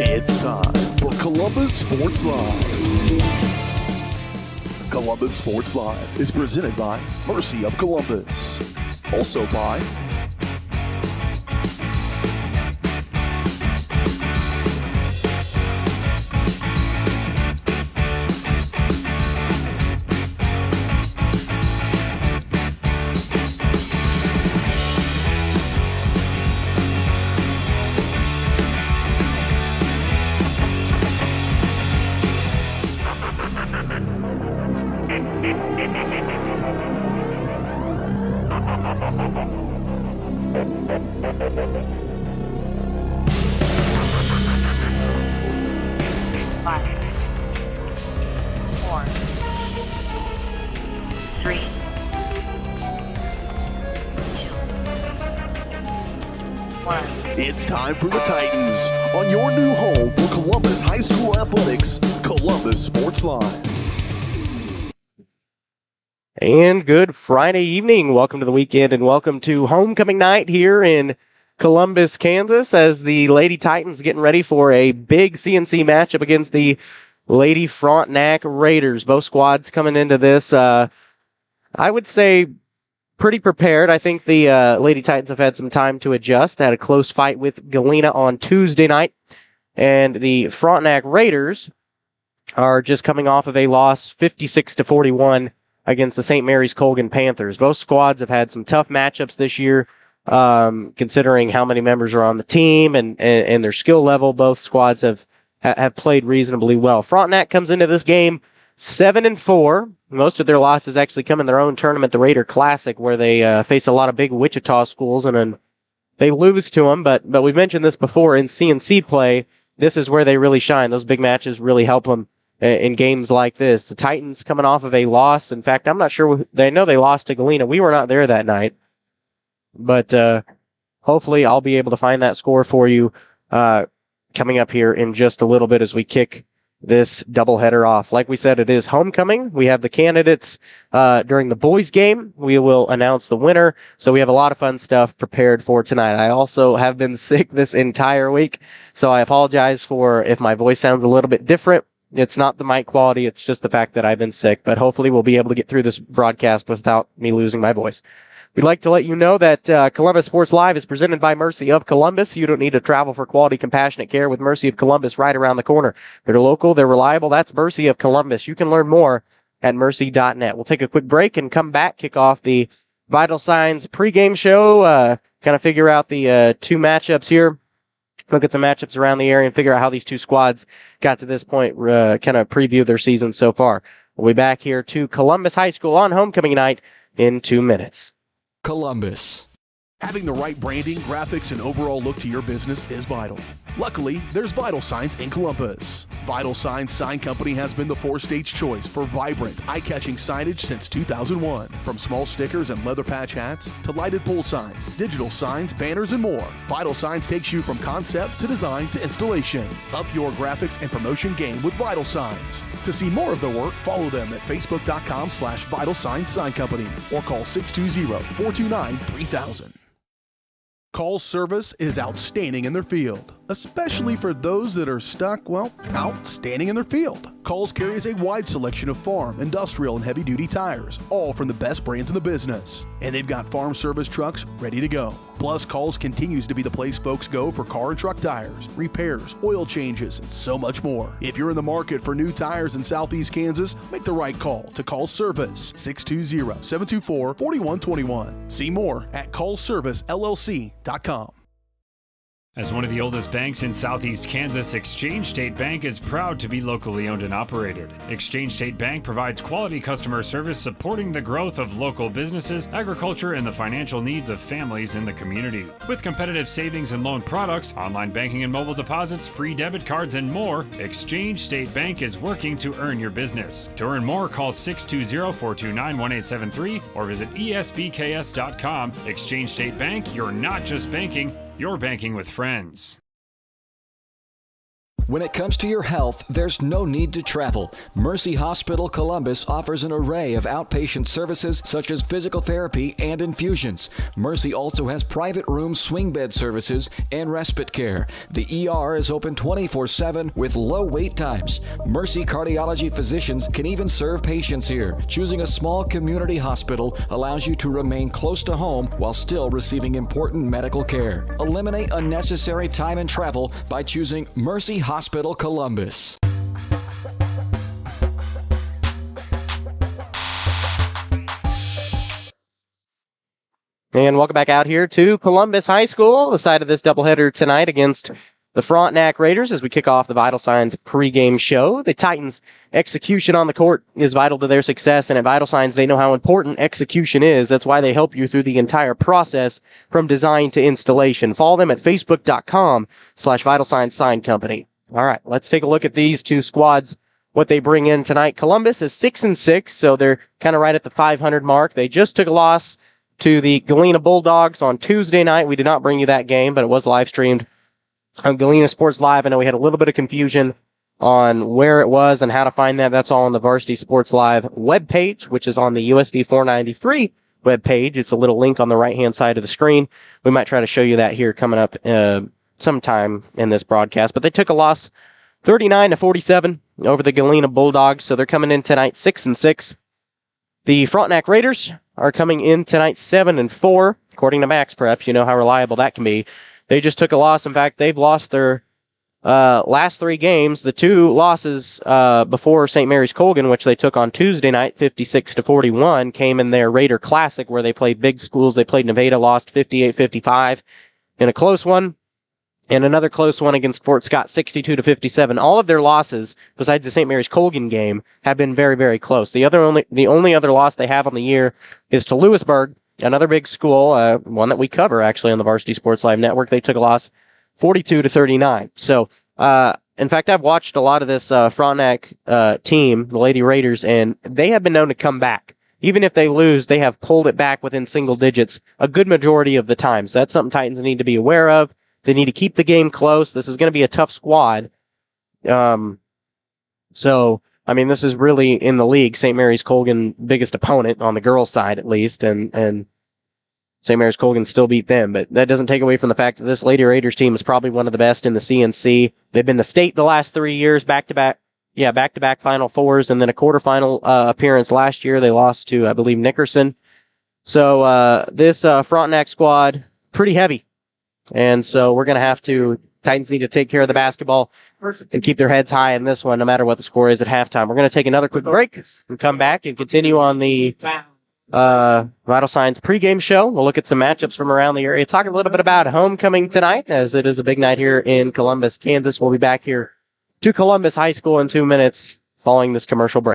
It's time for Columbus Sports Live. Columbus Sports Live is presented by Mercy of Columbus. Also by It's time for the Titans on your new home for Columbus High School Athletics, Columbus Sports Live. And good Friday evening. Welcome to the weekend and welcome to homecoming night here in Columbus, Kansas, as the Lady Titans getting ready for a big CNC matchup against the Lady Frontenac Raiders. Both squads coming into this, I would say, pretty prepared. I think the Lady Titans have had some time to adjust. Had a close fight with Galena on Tuesday night. And the Frontenac Raiders are just coming off of a loss 56-41 against the St. Mary's Colgan Panthers. Both squads have had some tough matchups this year, considering how many members are on the team and their skill level. Both squads have played reasonably well. Frontenac comes into this game 7-4. Most of their losses actually come in their own tournament, the Raider Classic, where they face a lot of big Wichita schools, and then they lose to them. But we've mentioned this before, in CNC play, this is where they really shine. Those big matches really help them in games like this. The Titans coming off of a loss. In fact, I'm not sure. They know they lost to Galena. We were not there that night. But hopefully I'll be able to find that score for you coming up here in just a little bit as we kick this doubleheader off. Like we said, it is homecoming. We have the candidates during the boys game. We will announce the winner. So we have a lot of fun stuff prepared for tonight. I also have been sick this entire week, so I apologize for if my voice sounds a little bit different. It's not the mic quality. It's just the fact that I've been sick, but hopefully we'll be able to get through this broadcast without me losing my voice. We'd like to let you know that Columbus Sports Live is presented by Mercy of Columbus. You don't need to travel for quality, compassionate care with Mercy of Columbus right around the corner. They're local, they're reliable. That's Mercy of Columbus. You can learn more at mercy.net. We'll take a quick break and come back, kick off the Vital Signs pregame show, kind of figure out the two matchups here, look at some matchups around the area, and figure out how these two squads got to this point, kind of preview their season so far. We'll be back here to Columbus High School on homecoming night in 2 minutes. Columbus. Having the right branding, graphics, and overall look to your business is vital. Luckily, there's Vital Signs in Columbus. Vital Signs Sign Company has been the four-stage choice for vibrant, eye-catching signage since 2001. From small stickers and leather patch hats to lighted pole signs, digital signs, banners, and more, Vital Signs takes you from concept to design to installation. Up your graphics and promotion game with Vital Signs. To see more of their work, follow them at facebook.com/Vital Signs Sign Company or call 620-429-3000. Call's service is outstanding in their field, especially for those that are stuck, outstanding in their field. Call's carries a wide selection of farm, industrial, and heavy-duty tires, all from the best brands in the business. And they've got farm service trucks ready to go. Plus, Call's continues to be the place folks go for car and truck tires, repairs, oil changes, and so much more. If you're in the market for new tires in Southeast Kansas, make the right call to Call's Service, 620-724-4121. See more at callservicellc.com. As one of the oldest banks in Southeast Kansas, Exchange State Bank is proud to be locally owned and operated. Exchange State Bank provides quality customer service supporting the growth of local businesses, agriculture, and the financial needs of families in the community. With competitive savings and loan products, online banking and mobile deposits, free debit cards, and more, Exchange State Bank is working to earn your business. To earn more, call 620-429-1873 or visit esbks.com. Exchange State Bank, you're not just banking, you're banking with friends. When it comes to your health, there's no need to travel. Mercy Hospital Columbus offers an array of outpatient services such as physical therapy and infusions. Mercy also has private room swing bed services and respite care. The ER is open 24/7 with low wait times. Mercy cardiology physicians can even serve patients here. Choosing a small community hospital allows you to remain close to home while still receiving important medical care. Eliminate unnecessary time and travel by choosing Mercy Hospital Columbus. And welcome back out here to Columbus High School, the side of this doubleheader tonight against the Frontenac Raiders as we kick off the Vital Signs pregame show. The Titans' execution on the court is vital to their success, and at Vital Signs, they know how important execution is. That's why they help you through the entire process from design to installation. Follow them at facebook.com/Vital Signs Sign Company. All right, let's take a look at these two squads, what they bring in tonight. Columbus is 6-6, so they're kind of right at the 500 mark. They just took a loss to the Galena Bulldogs on Tuesday night. We did not bring you that game, but it was live streamed on Galena Sports Live. I know we had a little bit of confusion on where it was and how to find that. That's all on the Varsity Sports Live webpage, which is on the USD 493 webpage. It's a little link on the right-hand side of the screen. We might try to show you that here coming up sometime in this broadcast. But they took a loss 39-47 over the Galena Bulldogs, so they're coming in tonight 6-6. The Frontenac Raiders are coming in tonight 7-4, according to Max Prep. You know how reliable that can be. They just took a loss. In fact, they've lost their last three games. The two losses before St. Mary's Colgan, which they took on Tuesday night, 56-41, came in their Raider Classic, where they played big schools. They played Nevada, lost 58-55 in a close one, and another close one against Fort Scott, 62-57. All of their losses, besides the St. Mary's Colgan game, have been very, very close. The only other loss they have on the year is to Lewisburg, another big school, one that we cover actually on the Varsity Sports Live Network. They took a loss 42-39. So, in fact, I've watched a lot of this Frontenac team, the Lady Raiders, and they have been known to come back. Even if they lose, they have pulled it back within single digits a good majority of the time. So that's something Titans need to be aware of. They need to keep the game close. This is going to be a tough squad. So, I mean, this is really, in the league, St. Mary's Colgan biggest opponent on the girls' side, at least, and St. Mary's Colgan still beat them. But that doesn't take away from the fact that this Lady Raiders team is probably one of the best in the CNC. They've been to state the last 3 years, back-to-back Final Fours, and then a quarterfinal appearance last year. They lost to, I believe, Nickerson. So this Frontenac squad, pretty heavy. And so we're going to have to, Titans need to take care of the basketball and keep their heads high in this one, no matter what the score is at halftime. We're going to take another quick break and come back and continue on the Vital Signs pregame show. We'll look at some matchups from around the area, talk a little bit about homecoming tonight, as it is a big night here in Columbus, Kansas. We'll be back here to Columbus High School in 2 minutes following this commercial break.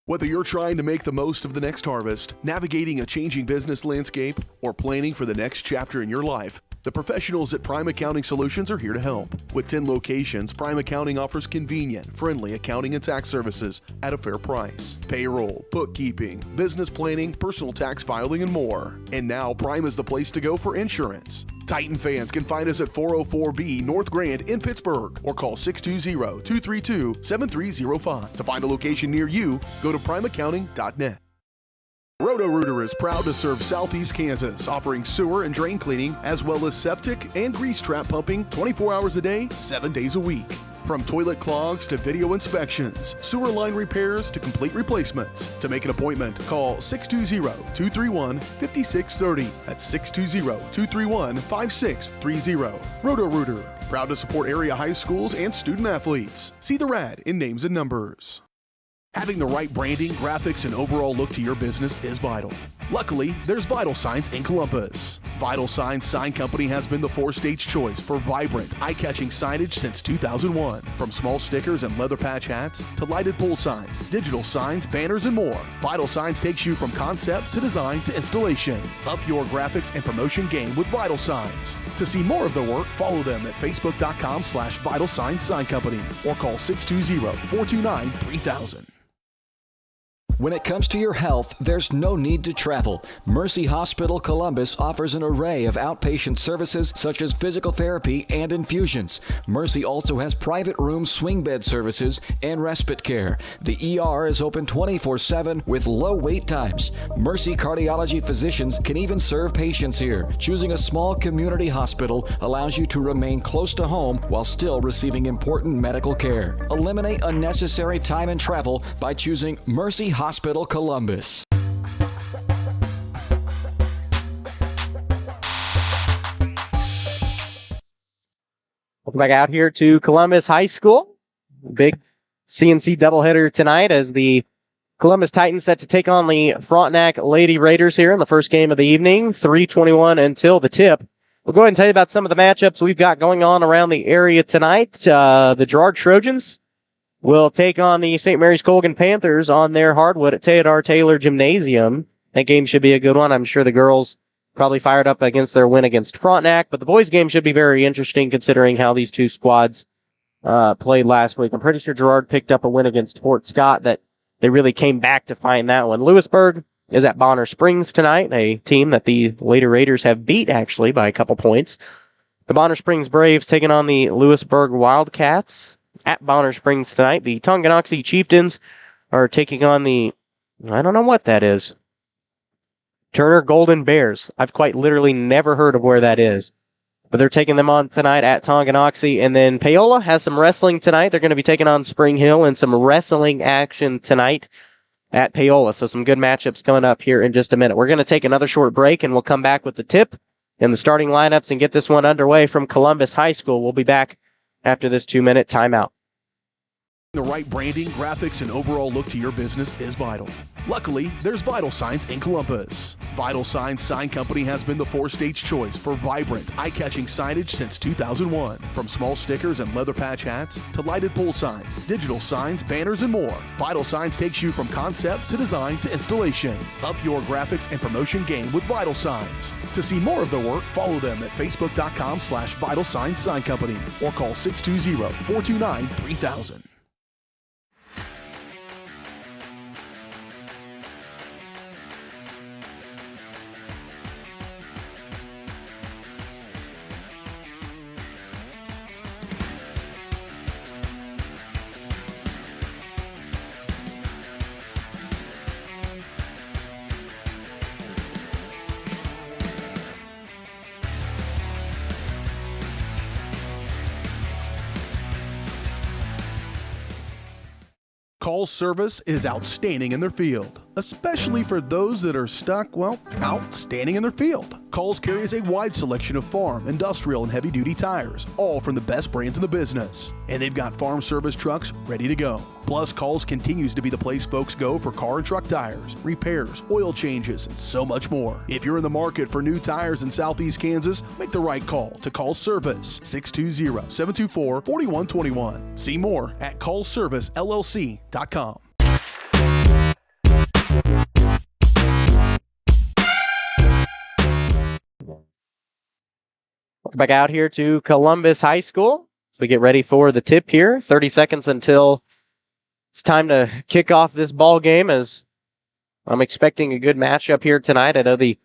Whether you're trying to make the most of the next harvest, navigating a changing business landscape, or planning for the next chapter in your life, the professionals at Prime Accounting Solutions are here to help. With 10 locations, Prime Accounting offers convenient, friendly accounting and tax services at a fair price. Payroll, bookkeeping, business planning, personal tax filing, and more. And now Prime is the place to go for insurance. Titan fans can find us at 404B North Grand in Pittsburgh or call 620-232-7305. To find a location near you, go to primeaccounting.net. Roto-Rooter is proud to serve Southeast Kansas, offering sewer and drain cleaning as well as septic and grease trap pumping 24 hours a day, 7 days a week. From toilet clogs to video inspections, sewer line repairs to complete replacements. To make an appointment, call 620-231-5630. That's 620-231-5630. Roto-Rooter, proud to support area high schools and student athletes. See the rad in names and numbers. Having the right branding, graphics, and overall look to your business is vital. Luckily, there's Vital Signs in Columbus. Vital Signs Sign Company has been the four-stage choice for vibrant, eye-catching signage since 2001. From small stickers and leather patch hats to lighted pole signs, digital signs, banners, and more, Vital Signs takes you from concept to design to installation. Up your graphics and promotion game with Vital Signs. To see more of their work, follow them at facebook.com/Vital Signs Sign Company or call 620-429-3000. When it comes to your health, there's no need to travel. Mercy Hospital Columbus offers an array of outpatient services such as physical therapy and infusions. Mercy also has private room swing bed services and respite care. The ER is open 24/7 with low wait times. Mercy cardiology physicians can even serve patients here. Choosing a small community hospital allows you to remain close to home while still receiving important medical care. Eliminate unnecessary time and travel by choosing Mercy Hospital Columbus. Welcome back out here to Columbus High School. Big CNC doubleheader tonight as the Columbus Titans set to take on the Frontenac Lady Raiders here in the first game of the evening, 3:21 until the tip. We'll go ahead and tell you about some of the matchups we've got going on around the area tonight. The Girard Trojans will take on the St. Mary's Colgan Panthers on their hardwood at Theodore Taylor Gymnasium. That game should be a good one. I'm sure the girls probably fired up against their win against Frontenac, but the boys' game should be very interesting considering how these two squads played last week. I'm pretty sure Girard picked up a win against Fort Scott that they really came back to find that one. Lewisburg is at Bonner Springs tonight, a team that the Lady Raiders have beat actually by a couple points. The Bonner Springs Braves taking on the Lewisburg Wildcats at Bonner Springs tonight. The Tonganoxie Chieftains are taking on the, I don't know what that is, Turner Golden Bears. I've quite literally never heard of where that is. But they're taking them on tonight at Tonganoxie. And then Paola has some wrestling tonight. They're going to be taking on Spring Hill and some wrestling action tonight at Paola. So some good matchups coming up here in just a minute. We're going to take another short break and we'll come back with the tip and the starting lineups and get this one underway from Columbus High School. We'll be back after this 2-minute timeout. The right branding, graphics, and overall look to your business is vital. Luckily, there's Vital Signs in Columbus. Vital Signs Sign Company has been the four-stage choice for vibrant, eye-catching signage since 2001. From small stickers and leather patch hats to lighted pole signs, digital signs, banners, and more, Vital Signs takes you from concept to design to installation. Up your graphics and promotion game with Vital Signs. To see more of their work, follow them at facebook.com/Vital Signs Sign Company or call 620-429-3000. Call service is outstanding in their field, especially for those that are stuck, outstanding in their field. Calls carries a wide selection of farm, industrial, and heavy-duty tires, all from the best brands in the business. And they've got farm service trucks ready to go. Plus, Calls continues to be the place folks go for car and truck tires, repairs, oil changes, and so much more. If you're in the market for new tires in Southeast Kansas, make the right call to Call Service, 620-724-4121. See more at callservicellc.com. Welcome back out here to Columbus High School. So we get ready for the tip here. 30 seconds until it's time to kick off this ball game, as I'm expecting a good matchup here tonight. I know the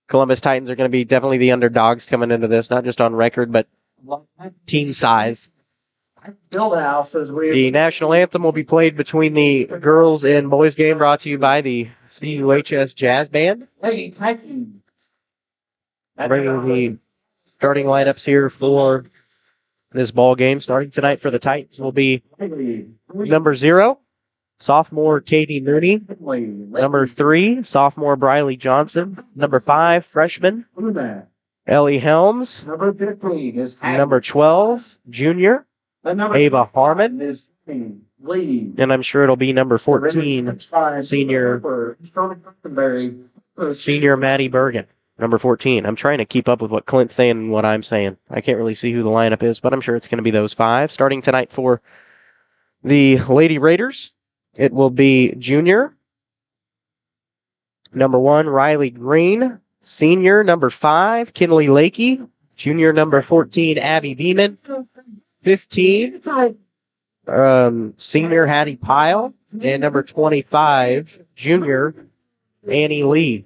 Columbus Titans are going to be definitely the underdogs coming into this, not just on record, but team size. The national anthem will be played between the girls and boys game, brought to you by the CUHS Jazz Band. Bringing the starting lineups here for this ball game. Starting tonight for the Titans will be number 0, sophomore Katie Mooney. Number 3, sophomore Briley Johnson. Number 5, freshman Ellie Helms. Number 12, junior Ava Harmon. And I'm sure it'll be number 14, senior Maddie Bergen. Number 14. I'm trying to keep up with what Clint's saying and what I'm saying. I can't really see who the lineup is, but I'm sure it's going to be those 5. Starting tonight for the Lady Raiders, it will be junior number 1, Riley Green. Senior number 5, Kinley Lakey. Junior number 14, Abby Beeman. 15, senior Hattie Pyle. And number 25, junior Annie Lee.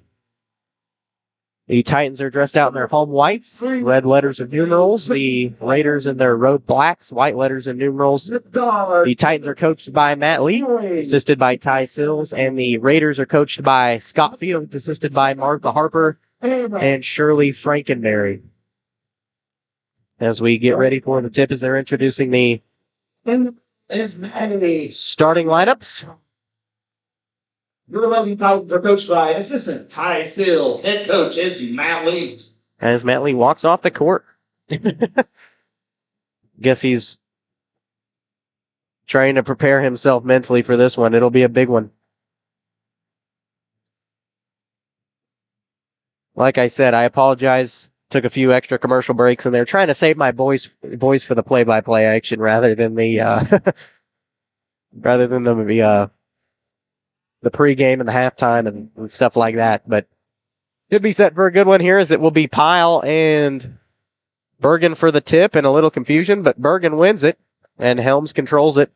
The Titans are dressed out in their home whites, red letters and numerals. The Raiders in their road blacks, white letters and numerals. The Titans are coached by Matt Lee, assisted by Ty Sills, and the Raiders are coached by Scott Fields, assisted by Martha Harper and Shirley Frankenberry. As we get ready for the tip, as they're introducing the starting lineup. Your Lady Titans are coached by assistant Ty Sills, head coach is Matt Lee. As Matt Lee walks off the court. Guess he's trying to prepare himself mentally for this one. It'll be a big one. Like I said, I apologize. Took a few extra commercial breaks, and they're trying to save my voice for the play-by-play action rather than the the pregame and the halftime and stuff like that. But should be set for a good one here, as it will be Pyle and Bergen for the tip, and a little confusion, but Bergen wins it, and Helms controls it.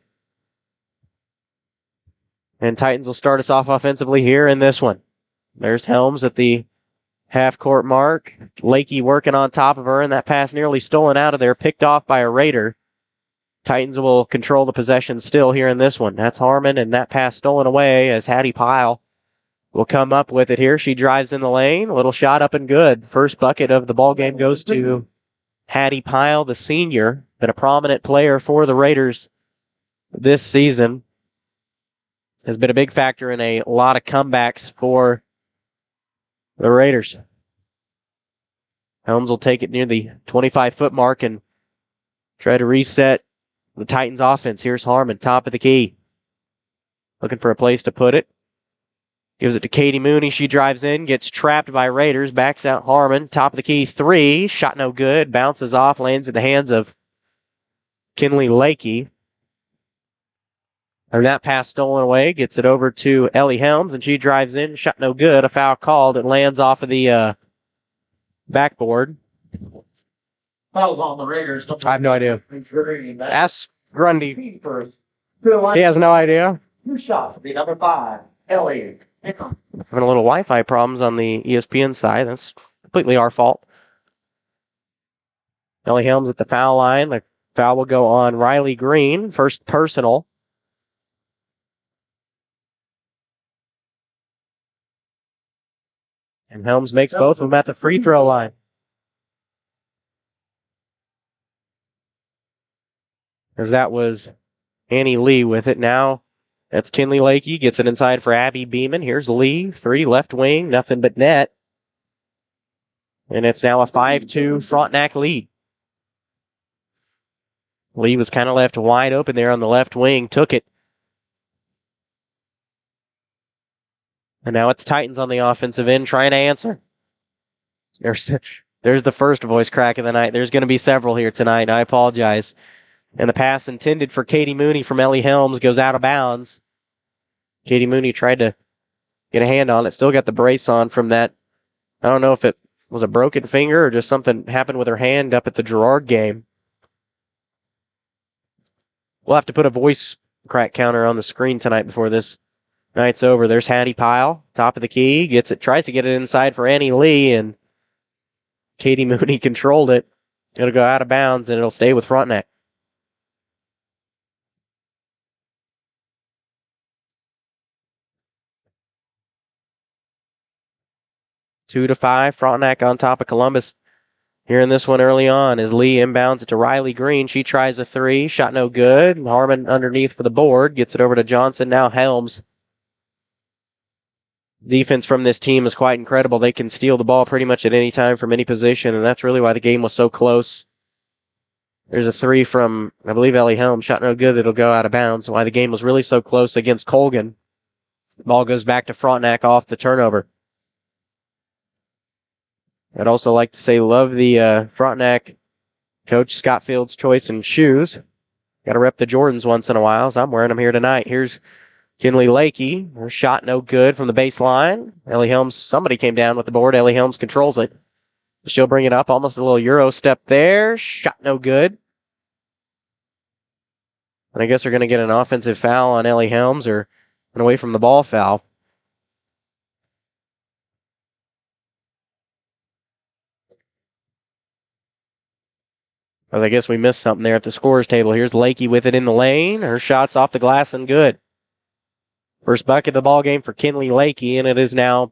And Titans will start us off offensively here in this one. There's Helms at the half-court mark. Lakey working on top of her, and that pass nearly stolen out of there, picked off by a Raider. Titans will control the possession still here in this one. That's Harmon, and that pass stolen away as Hattie Pyle will come up with it here. She drives in the lane. A little shot up and good. First bucket of the ball game goes to Hattie Pyle, the senior. Been a prominent player for the Raiders this season. Has been a big factor in a lot of comebacks for the Raiders. Helms will take it near the 25-foot mark and try to reset the Titans offense. Here's Harmon, top of the key. Looking for a place to put it. Gives it to Katie Mooney. She drives in, gets trapped by Raiders, backs out Harmon. Top of the key, three. Shot no good. Bounces off, lands in the hands of Kinley Lakey. And that pass stolen away. Gets it over to Ellie Helms, and she drives in. Shot no good. A foul called. It lands off of the backboard. On the Raiders. I have no idea. Ask Grundy. He has no idea. 2 shots will be number 5, Ellie. Having a little Wi-Fi problems on the ESPN side. That's completely our fault. Ellie Helms at the foul line. The foul will go on Riley Green. First personal. And Helms makes both of them at the free throw line. As that was Annie Lee with it. Now that's Kinley Lakey. Gets it inside for Abby Beeman. Here's Lee. 3 left wing. Nothing but net. And it's now a 5-2 Frontenac lead. Lee was kind of left wide open there on the left wing. Took it. And now it's Titans on the offensive end trying to answer. There's the first voice crack of the night. There's going to be several here tonight. I apologize. And the pass intended for Katie Mooney from Ellie Helms goes out of bounds. Katie Mooney tried to get a hand on it. Still got the brace on from that. I don't know if it was a broken finger or just something happened with her hand up at the Girard game. We'll have to put a voice crack counter on the screen tonight before this night's over. There's Hattie Pyle, top of the key. Gets it, tries to get it inside for Annie Lee, and Katie Mooney controlled it. It'll go out of bounds, and it'll stay with Frontenac. Two to 5, Frontenac on top of Columbus. Here in this one early on as Lee inbounds it to Riley Green. She tries a 3. Shot no good. Harmon underneath for the board. Gets it over to Johnson. Now Helms. Defense from this team is quite incredible. They can steal the ball pretty much at any time from any position, and that's really why the game was so close. There's a 3 from, I believe, Ellie Helms. Shot no good. It'll go out of bounds. Why the game was really so close against Colgan. Ball goes back to Frontenac off the turnover. I'd also like to say love the Frontenac coach, Scott Fields' choice in shoes. Got to rep the Jordans once in a while, as I'm wearing them here tonight. Here's Kinley Lakey. Her shot no good from the baseline. Ellie Helms, somebody came down with the board. Ellie Helms controls it. She'll bring it up. Almost a little Euro step there. Shot no good. And I guess they're going to get an offensive foul on Ellie Helms or an away from the ball foul. As I guess we missed something there at the scores table. Here's Lakey with it in the lane. Her shot's off the glass and good. First bucket of the ball game for Kinley Lakey, and it is now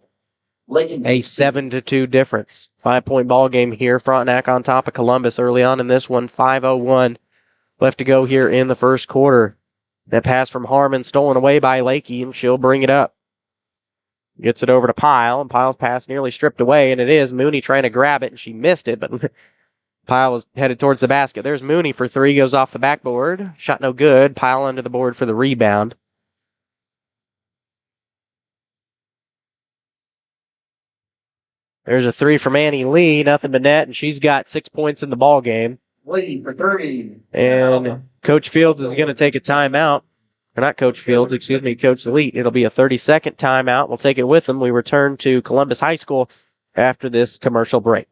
a 7-2 difference. 5-point ball game here. Frontenac on top of Columbus early on in this one. 5:01 left to go here in the first quarter. That pass from Harmon stolen away by Lakey, and she'll bring it up. Gets it over to Pyle, and Pyle's pass nearly stripped away, and it is Mooney trying to grab it, and she missed it, but Pyle was headed towards the basket. There's Mooney for three, goes off the backboard. Shot no good. Pyle under the board for the rebound. There's a three from Annie Lee, nothing but net, and she's got 6 points in the ball game. Lee for 3. And Coach Fields is going to take a timeout. Or not Coach Fields, excuse me, Coach Elite. It'll be a 30-second timeout. We'll take it with them. We return to Columbus High School after this commercial break.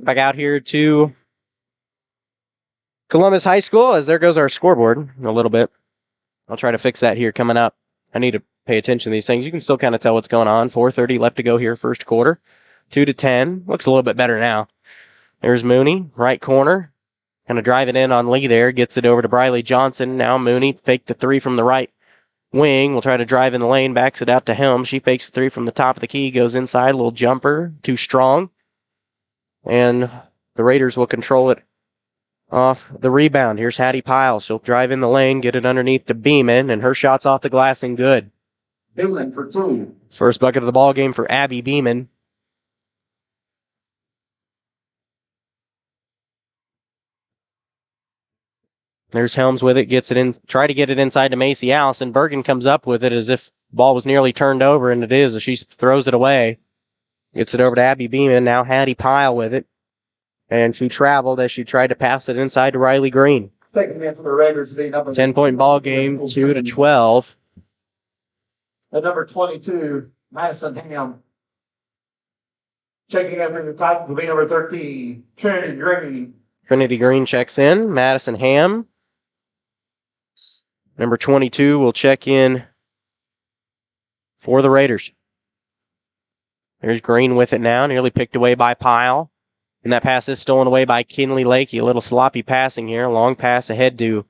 Back out here to Columbus High School, as there goes our scoreboard a little bit. I'll try to fix that here coming up. I need to pay attention to these things. You can still kind of tell what's going on. 4:30 left to go here, first quarter. 2-10. Looks a little bit better now. There's Mooney, right corner. Kind of driving in on Lee there. Gets it over to Briley Johnson. Now Mooney faked the three from the right wing. Will try to drive in the lane. Backs it out to Helm. She fakes the three from the top of the key. Goes inside. Little jumper. Too strong. And the Raiders will control it off the rebound. Here's Hattie Pyle. She'll drive in the lane, get it underneath to Beeman, and her shot's off the glass and good. Beeman for 2. First bucket of the ball game for Abby Beeman. There's Helms with it, gets it in, try to get it inside to Macy Allison. Bergen comes up with it as if the ball was nearly turned over, and it is, as she throws it away. Gets it over to Abby Beeman. Now Hattie Pyle with it. And she traveled as she tried to pass it inside to Riley Green. Taking in for the Raiders being up 10-point ball game, 2-12. At number 22, Madison Ham. Checking in for the top will be number 13, Trinity Green. Trinity Green checks in. Madison Ham. Number 22 will check in for the Raiders. There's Green with it now, nearly picked away by Pyle. And that pass is stolen away by Kinley Lakey. A little sloppy passing here. Long pass ahead to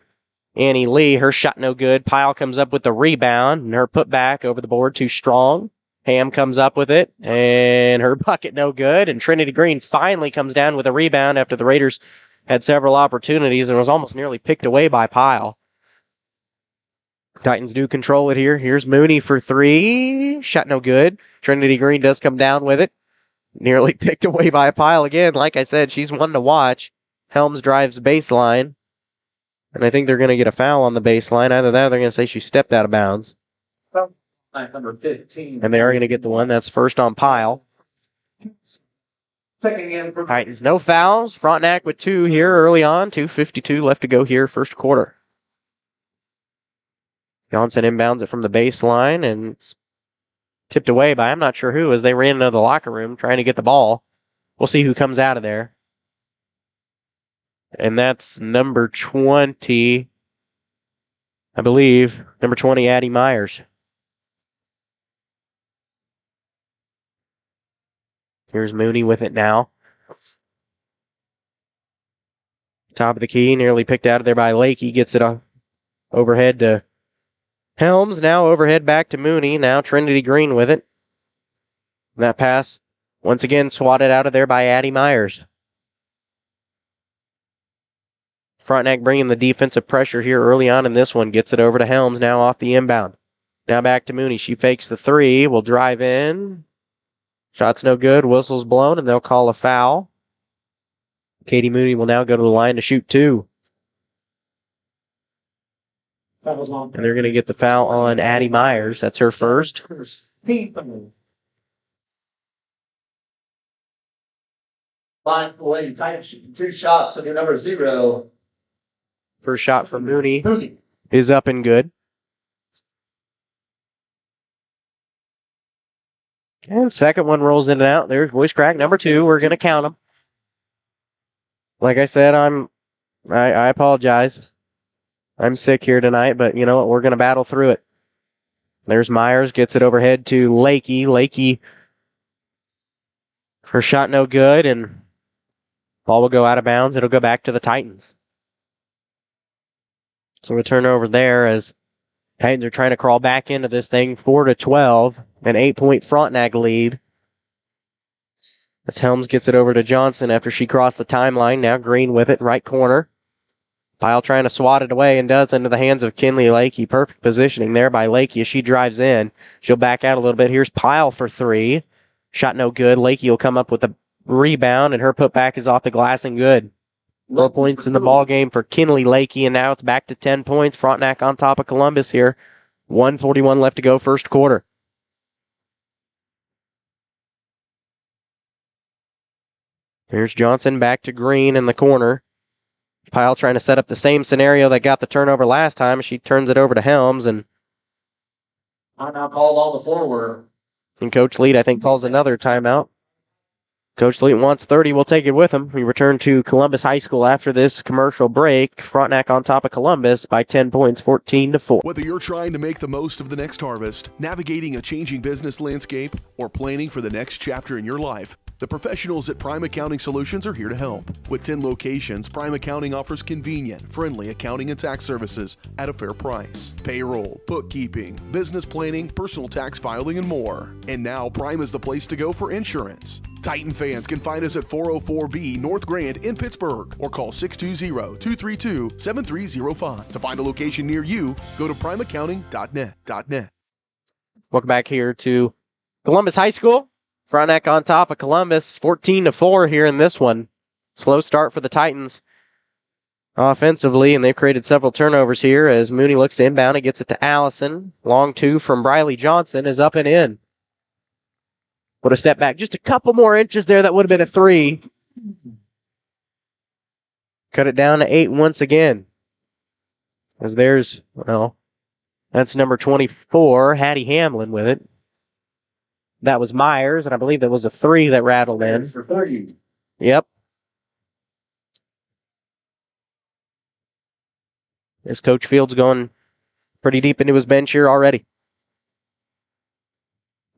Annie Lee. Her shot no good. Pyle comes up with the rebound, and her putback over the board too strong. Ham comes up with it, and her bucket no good. And Trinity Green finally comes down with a rebound after the Raiders had several opportunities and was almost nearly picked away by Pyle. Titans do control it here. Here's Mooney for three. Shot no good. Trinity Green does come down with it. Nearly picked away by Pyle again. Like I said, she's one to watch. Helms drives baseline. And I think they're going to get a foul on the baseline. Either that or they're going to say she stepped out of bounds. Number 15. And they are going to get the one. That's first on Pyle. Checking in for Titans, no fouls. Frontenac with two here early on. 2:52 left to go here, first quarter. Johnson inbounds it from the baseline, and it's tipped away by I'm not sure who as they ran into the locker room trying to get the ball. We'll see who comes out of there. And that's number 20, I believe. Number 20, Addie Myers. Here's Mooney with it now. Top of the key, nearly picked out of there by Lakey. Gets it overhead to Helms. Now overhead back to Mooney. Now Trinity Green with it. That pass, once again, swatted out of there by Addie Myers. Frontenac bringing the defensive pressure here early on in this one. Gets it over to Helms, now off the inbound. Now back to Mooney. She fakes the three. Will drive in. Shot's no good. Whistle's blown, and they'll call a foul. Katie Mooney will now go to the line to shoot two. And they're going to get the foul on Addie Myers. That's her first. Line away, Titans shooting 3 shots, so your number 0. First shot from Mooney Mooney. is up and good. And second one rolls in and out. There's voice crack number 2. We're going to count them. Like I said, I apologize. I'm sick here tonight, but you know what? We're going to battle through it. There's Myers, gets it overhead to Lakey. Lakey, her shot no good, and ball will go out of bounds. It'll go back to the Titans. So a turnover there as Titans are trying to crawl back into this thing. 4-12, an 8-point Frontenac lead. As Helms gets it over to Johnson after she crossed the timeline. Now Green with it, right corner. Pyle trying to swat it away and does into the hands of Kinley Lakey. Perfect positioning there by Lakey as she drives in. She'll back out a little bit. Here's Pyle for 3. Shot no good. Lakey will come up with a rebound, and her putback is off the glass and good. 4 points in the ball game for Kinley Lakey, and now it's back to 10 points. Frontenac on top of Columbus here. 1:41 left to go, first quarter. Here's Johnson back to Green in the corner. Pyle trying to set up the same scenario that got the turnover last time. She turns it over to Helms, and Timeout called on the forward. Coach Lead, I think, calls another timeout. Coach Lead wants 30. We'll take it with him. We return to Columbus High School after this commercial break. Frontenac on top of Columbus by 10 points, 14-4. Whether you're trying to make the most of the next harvest, navigating a changing business landscape, or planning for the next chapter in your life, the professionals at Prime Accounting Solutions are here to help. With 10 locations, Prime Accounting offers convenient, friendly accounting and tax services at a fair price. Payroll, bookkeeping, business planning, personal tax filing, and more. And now Prime is the place to go for insurance. Titan fans can find us at 404B North Grand in Pittsburgh or call 620-232-7305. To find a location near you, go to primeaccounting.net. Welcome back here to Columbus High School. Frontenac on top of Columbus, 14-4 here in this one. Slow start for the Titans offensively, and they've created several turnovers here as Mooney looks to inbound and gets it to Allison. Long 2 from Briley Johnson is up and in. Put a step back, just a couple more inches there. That would have been a 3. Cut it down to 8 once again. As there's, well, that's number 24, Hattie Hamlin with it. That was Myers, and I believe that was a 3 that rattled in. For 30. Yep. As Coach Fields going pretty deep into his bench here already.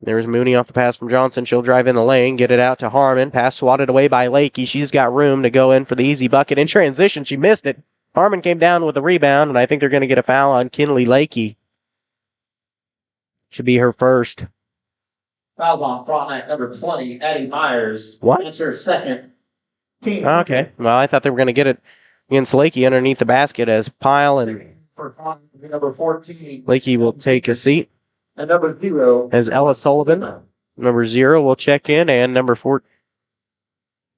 There's Mooney off the pass from Johnson. She'll drive in the lane, get it out to Harmon. Pass swatted away by Lakey. She's got room to go in for the easy bucket. In transition, she missed it. Harmon came down with a rebound, and I think they're going to get a foul on Kinley Lakey. Should be her first. Foul on Frontenac number 20, Addie Myers. What? That's her second team. Okay. Well, I thought they were going to get it against Lakey underneath the basket as Pyle and For Frontenac, number 14. Lakey will take a seat. And number 0. As Ella Sullivan, number 0, will check in, and number 4.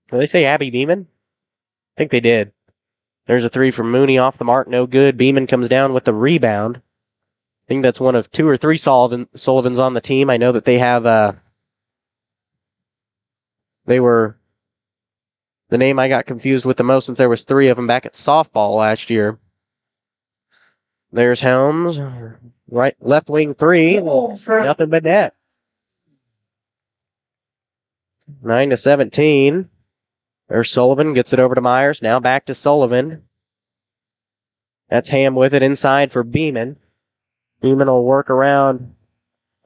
Did they say Abby Beeman? I think they did. There's a 3 from Mooney off the mark, no good. Beeman comes down with the rebound. I think that's one of 2 or 3 Sullivans on the team. I know that they have, they were the name I got confused with the most since there was 3 of them back at softball last year. There's Helms, right, left wing 3, nothing but net. 9-17. There's Sullivan, gets it over to Myers, now back to Sullivan. That's Ham with it inside for Beeman. Beeman will work around,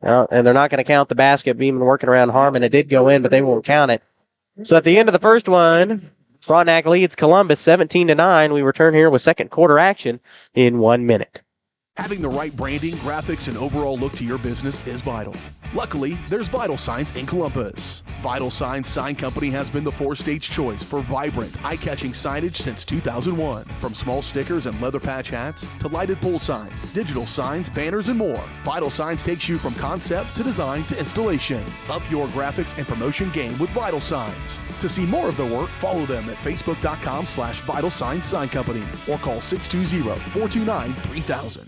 and they're not going to count the basket. Beeman working around Harmon. It did go in, but they won't count it. So at the end of the first one, Frontenac leads Columbus 17-9. We return here with second quarter action in 1 minute. Having the right branding, graphics, and overall look to your business is vital. Luckily, there's Vital Signs in Columbus. Vital Signs Sign Company has been the 4-state's choice for vibrant, eye-catching signage since 2001. From small stickers and leather patch hats to lighted pole signs, digital signs, banners, and more, Vital Signs takes you from concept to design to installation. Up your graphics and promotion game with Vital Signs. To see more of their work, follow them at facebook.com/Vital Signs Sign Company or call 620-429-3000.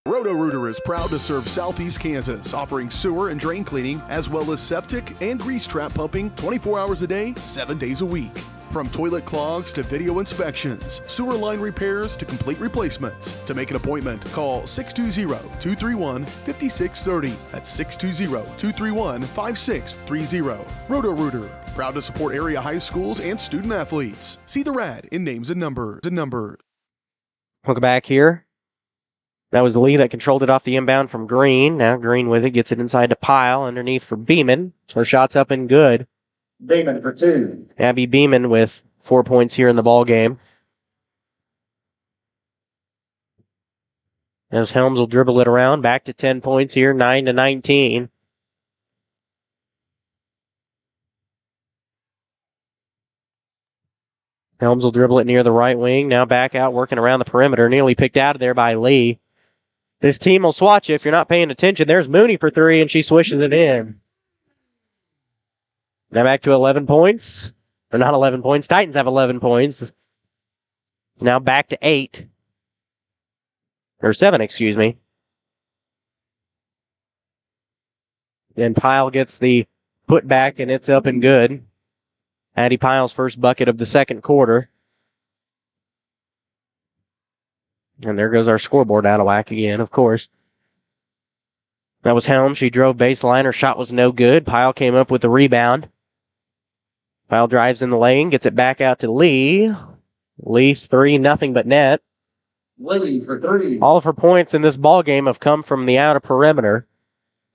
Roto-Rooter is proud to serve Southeast Kansas, offering sewer and drain cleaning, as well as septic and grease trap pumping 24 hours a day, 7 days a week. From toilet clogs to video inspections, sewer line repairs to complete replacements. To make an appointment, call 620-231-5630. That's 620-231-5630. Roto-Rooter, proud to support area high schools and student athletes. See the rad in names and numbers. Welcome back here. That was Lee that controlled it off the inbound from Green. Now Green with it, gets it inside to Pyle, underneath for Beeman. Her shot's up and good. Beeman for 2. Abby Beeman with 4 points here in the ball game. As Helms will dribble it around, back to 10 points here, 9-19. Helms will dribble it near the right wing, now back out, working around the perimeter, nearly picked out of there by Lee. This team will swatch you if you're not paying attention. There's Mooney for 3, and she swishes it in. Now back to 11 points. Or not 11 points. Titans have 11 points. Now back to 8. Or 7, excuse me. Then Pyle gets the putback, and it's up and good. Addie Pyle's first bucket of the second quarter. And there goes our scoreboard out of whack again, of course. That was Helm. She drove baseline. Her shot was no good. Pyle came up with the rebound. Pyle drives in the lane, gets it back out to Lee. Lee's 3, nothing but net. Lee for 3. All of her points in this ball game have come from the outer perimeter.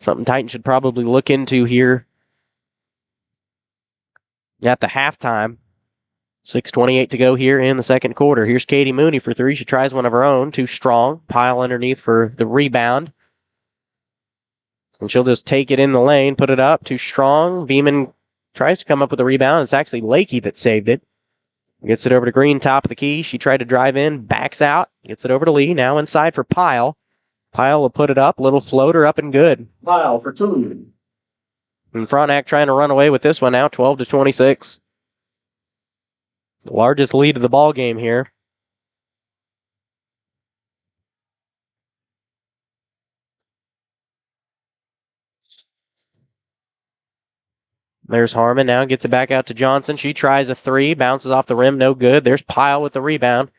Something Titans should probably look into here at the halftime. 6:28 to go here in the second quarter. Here's Katie Mooney for 3. She tries one of her own. Too strong. Pyle underneath for the rebound. And she'll just take it in the lane, put it up. Too strong. Beeman tries to come up with a rebound. It's actually Lakey that saved it. Gets it over to Green, top of the key. She tried to drive in, backs out. Gets it over to Lee. Now inside for Pyle. Pyle will put it up. Little floater up and good. Pyle for 2. And Frontenac trying to run away with this one now, 12-26. The largest lead of the ball game here. There's Harmon now, gets it back out to Johnson. She tries a 3, bounces off the rim, no good. There's Pyle with the rebound.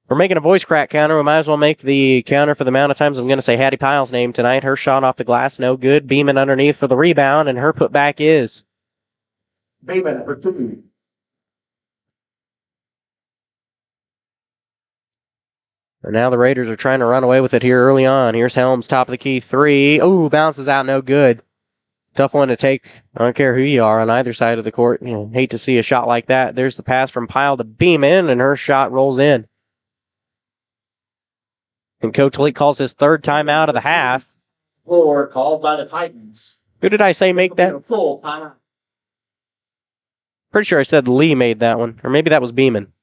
We're making a voice crack counter. We might as well make the counter for the amount of times I'm going to say Hattie Pyle's name tonight. Her shot off the glass, no good. Beeman underneath for the rebound, and her putback is Beeman for 2. And now the Raiders are trying to run away with it here early on. Here's Helms, top of the key, 3. Ooh, bounces out, no good. Tough one to take. I don't care who you are on either side of the court. You know, hate to see a shot like that. There's the pass from Pyle to Beeman, and her shot rolls in. And Coach Lee calls his 3rd timeout of the half. Floor called by the Titans. Who did I say make that? Full timeout. Pretty sure I said Lee made that one. Or maybe that was Beeman.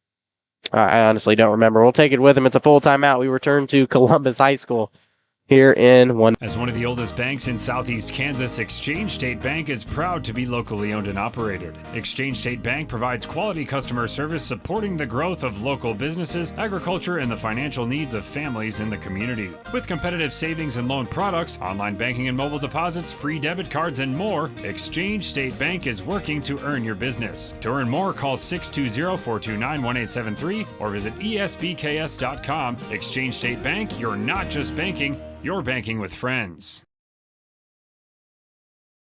I honestly don't remember. We'll take it with him. It's a full timeout. We return to Columbus High School here in one. As one of the oldest banks in Southeast Kansas, Exchange State Bank is proud to be locally owned and operated. Exchange State Bank provides quality customer service supporting the growth of local businesses, agriculture, and the financial needs of families in the community. With competitive savings and loan products, online banking and mobile deposits, free debit cards, and more, Exchange State Bank is working to earn your business. To earn more, call 620-429-1873 or visit esbks.com. Exchange State Bank, you're not just banking, you're banking with friends.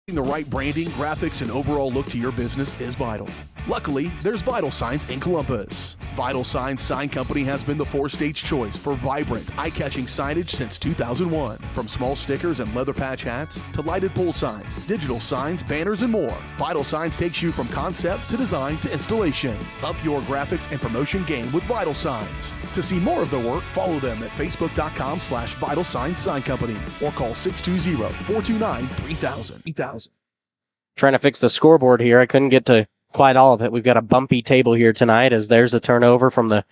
The right branding, graphics, and overall look to your business is vital. Luckily, there's Vital Signs in Columbus. Vital Signs Sign Company has been the 4-stage choice for vibrant, eye-catching signage since 2001. From small stickers and leather patch hats to lighted pole signs, digital signs, banners, and more, Vital Signs takes you from concept to design to installation. Up your graphics and promotion game with Vital Signs. To see more of their work, follow them at facebook.com/Vital Signs Sign Company or call 620-429-3000. Trying to fix the scoreboard here. I couldn't get to quite all of it. We've got a bumpy table here tonight as there's a turnover from the...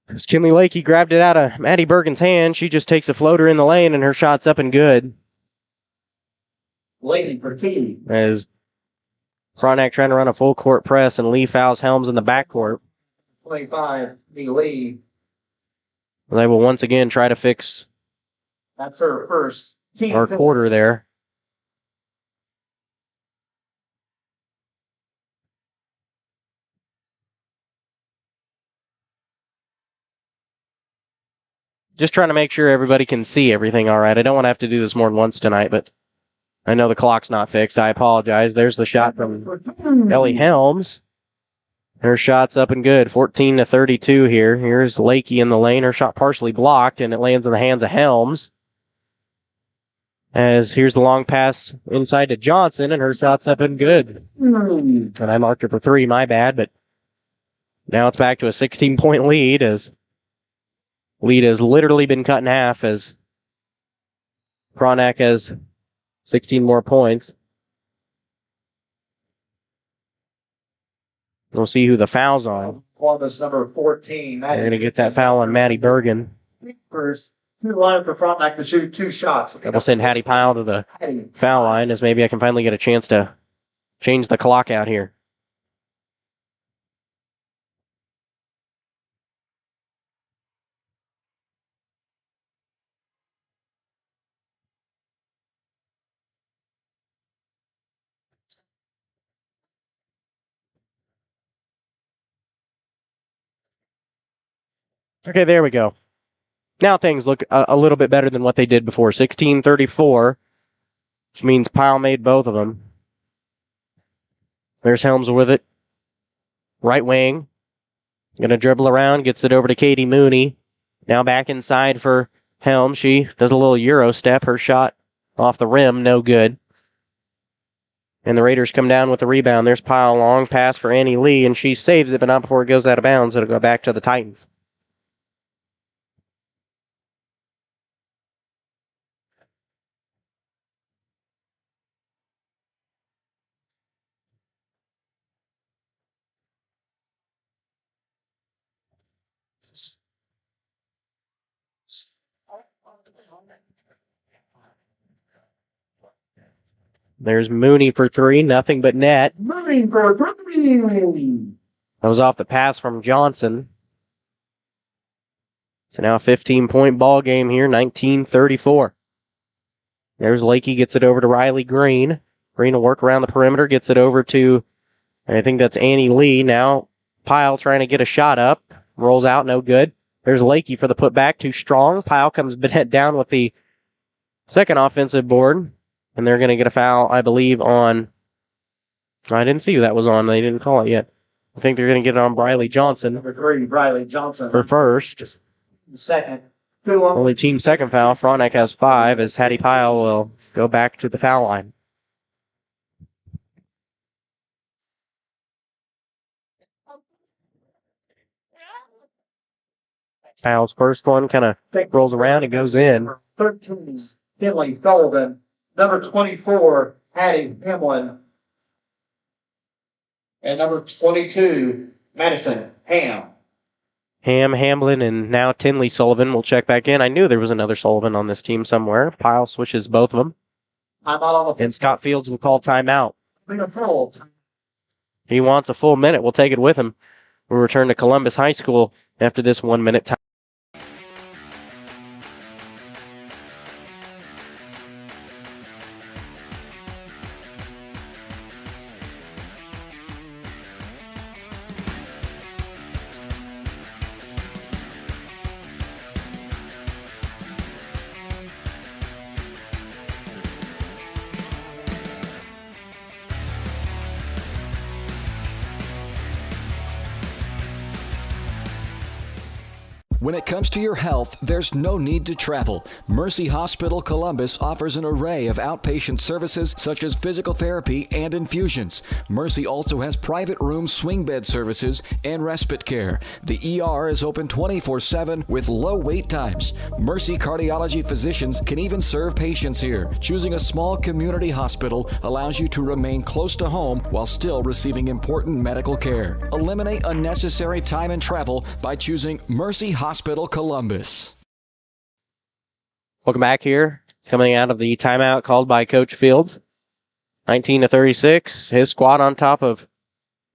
As Kinley Lakey grabbed it out of Maddie Bergen's hand, she just takes a floater in the lane and her shot's up and good. Lakey for 2. As Frontenac trying to run a full court press and Lee fouls Helms in the backcourt. 25, B. Lee. They will once again try to fix That's her first team. our quarter there. Just trying to make sure everybody can see everything all right. I don't want to have to do this more than once tonight, but I know the clock's not fixed. I apologize. There's the shot from Ellie Helms. Her shot's up and good. 14-32 here. Here's Lakey in the lane. Her shot partially blocked, and it lands in the hands of Helms. As here's the long pass inside to Johnson, and her shot's up and good. And I marked her for 3, my bad, but now it's back to a 16-point lead as lead has literally been cut in half as Frontenac has 16 more points. We'll see who the foul's on. Columbus number 14. They're going to get that foul on Maddie Bergen. First, 2 lines for Frontenac to shoot 2 shots. That'll send Hattie Pyle to the foul line as maybe I can finally get a chance to change the clock out here. Okay, there we go. Now things look a little bit better than what they did before. 16-34, which means Pyle made both of them. There's Helms with it. Right wing. Going to dribble around, gets it over to Katie Mooney. Now back inside for Helms. She does a little Euro step. Her shot off the rim, no good. And the Raiders come down with the rebound. There's Pyle, long pass for Annie Lee, and she saves it, but not before it goes out of bounds. It'll go back to the Titans. There's Mooney for 3, nothing but net. Mooney for 3. That was off the pass from Johnson. It's now a 15-point ball game here, 19-34. There's Lakey, gets it over to Riley Green. Green will work around the perimeter, gets it over to, I think that's Annie Lee. Now Pyle trying to get a shot up. Rolls out, no good. There's Lakey for the putback, too strong. Pyle comes down with the second offensive board. And they're going to get a foul, I believe, on... I didn't see who that was on. They didn't call it yet. I think they're going to get it on Briley Johnson. Number 3, Riley Johnson. For first. Second. Only team second foul. Frontenac has 5 as Hattie Pyle will go back to the foul line. Pyle's first one kind of rolls around and goes in. 13, Finley Sullivan. Number 24, Hattie Hamlin. And number 22, Madison Ham. Hamlin, and now Tinley Sullivan will check back in. I knew there was another Sullivan on this team somewhere. Pyle switches both of them. I'm out on the And Scott Fields will call timeout. full. He wants a full minute. We'll take it with him. We'll return to Columbus High School after this 1-minute time. When it comes to your health, there's no need to travel. Mercy Hospital Columbus offers an array of outpatient services such as physical therapy and infusions. Mercy also has private room swing bed services and respite care. The ER is open 24/7 with low wait times. Mercy cardiology physicians can even serve patients here. Choosing a small community hospital allows you to remain close to home while still receiving important medical care. Eliminate unnecessary time and travel by choosing Mercy Hospital Columbus. Welcome back here. Coming out of the timeout called by Coach Fields. 19-36. His squad on top of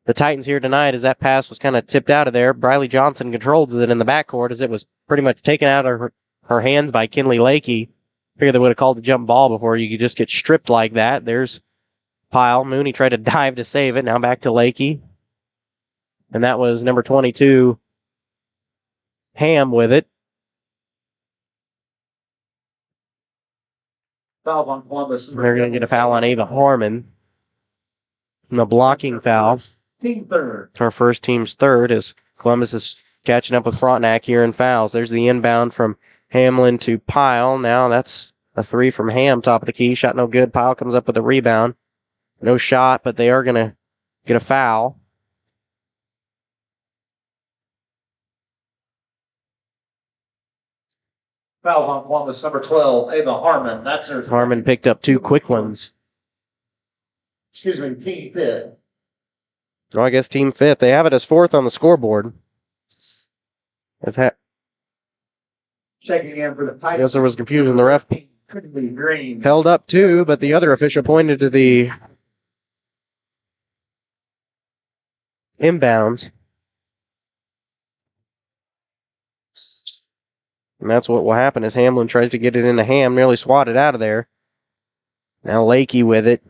the Titans here tonight, as that pass was kind of tipped out of there. Briley Johnson controls it in the backcourt as it was pretty much taken out of her hands by Kinley Lakey. Figured they would have called the jump ball before you could just get stripped like that. There's Pyle. Mooney tried to dive to save it. Now back to Lakey. And that was number 22, Ham with it. Foul on Columbus. They're going to get a foul on Ava Harmon. And a blocking foul. Team third. Our first team's third as Columbus is catching up with Frontenac here in fouls. There's the inbound from Hamlin to Pyle. Now that's a three from Ham, top of the key. Shot no good. Pyle comes up with a rebound. No shot, but they are going to get a foul. Fouls on Columbus, number 12, Ava Harmon. That's her. Harmon picked up two quick ones. Excuse me, team fifth. Oh, I guess team fifth. They have it as fourth on the scoreboard. Checking in for the Titans. I guess there was confusion. The ref Couldn't be green. held up two, but the other official pointed to the inbounds. And that's what will happen as Hamlin tries to get it into Ham, nearly swatted out of there. Now Lakey with it.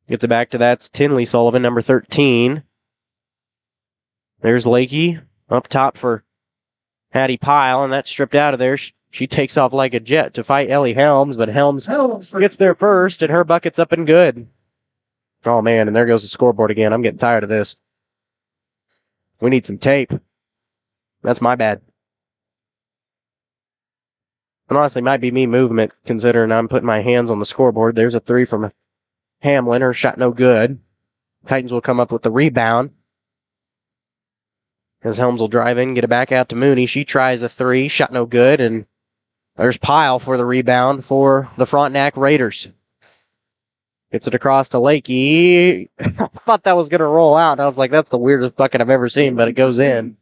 Gets it back to that's Tinley Sullivan, number 13. There's Lakey up top for Hattie Pyle, and that's stripped out of there. She takes off like a jet to fight Ellie Helms, but Helms gets there first, and her bucket's up and good. Oh, man, and there goes the scoreboard again. I'm getting tired of this. We need some tape. That's my bad. And honestly, might be me movement, considering I'm putting my hands on the scoreboard. There's a three from Hamlin. Her shot no good. Titans will come up with the rebound. As Helms will drive in, get it back out to Mooney. She tries a three. Shot no good. And there's Pyle for the rebound for the Frontenac Raiders. Gets it across to Lakey. I thought that was going to roll out. I was like, that's the weirdest bucket I've ever seen, but it goes in.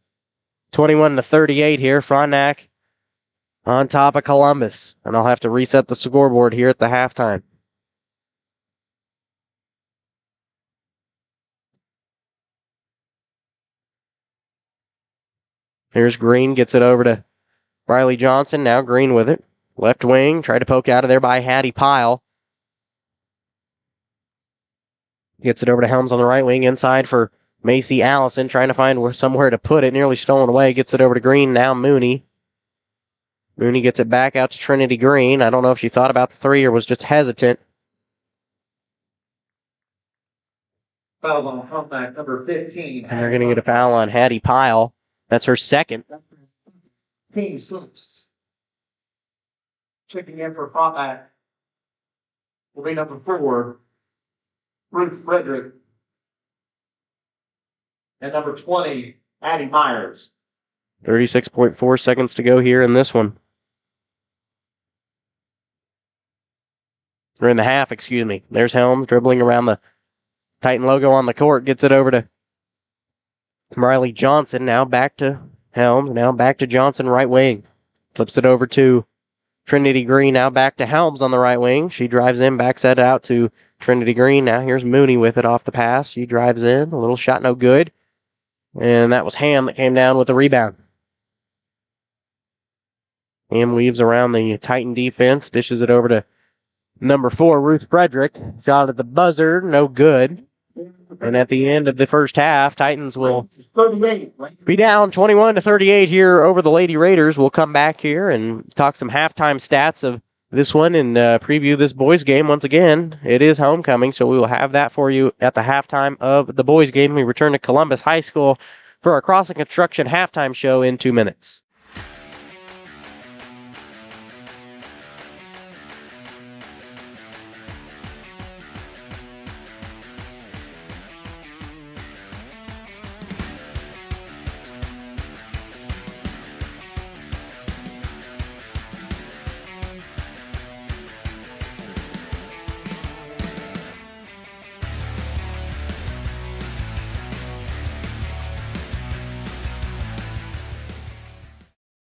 21-38 here. Frontenac on top of Columbus. And I'll have to reset the scoreboard here at the halftime. Here's Green, gets it over to Riley Johnson. Now Green with it. Left wing, tried to poke out of there by Hattie Pyle. Gets it over to Helms on the right wing, inside for Macy Allison, trying to find somewhere to put it. Nearly stolen away, gets it over to Green. Now Mooney. Mooney gets it back out to Trinity Green. I don't know if she thought about the three or was just hesitant. Fouls on Frontenac, number 15. And they're going to get a foul on Hattie Pyle. That's her second. Team 6. Checking in for Frontenac will be number 4, Ruth Frederick. And number 20, Addie Myers. 36.4 seconds to go here in this one. Or in the half, excuse me. There's Helms dribbling around the Titan logo on the court. Gets it over to Riley Johnson. Now back to Helms. Now back to Johnson, right wing. Flips it over to Trinity Green. Now back to Helms on the right wing. She drives in, backs that out to Trinity Green. Now here's Mooney with it off the pass. She drives in. A little shot, no good. And that was Ham that came down with the rebound. Ham weaves around the Titan defense. Dishes it over to number 4, Ruth Frederick. Shot at the buzzer. No good. And at the end of the first half, Titans will be down 21-38 here over the Lady Raiders. We'll come back here and talk some halftime stats of this one and preview this boys game. Once again, it is homecoming, so we will have that for you at the halftime of the boys game. We return to Columbus High School for our Crossing Construction halftime show in 2 minutes.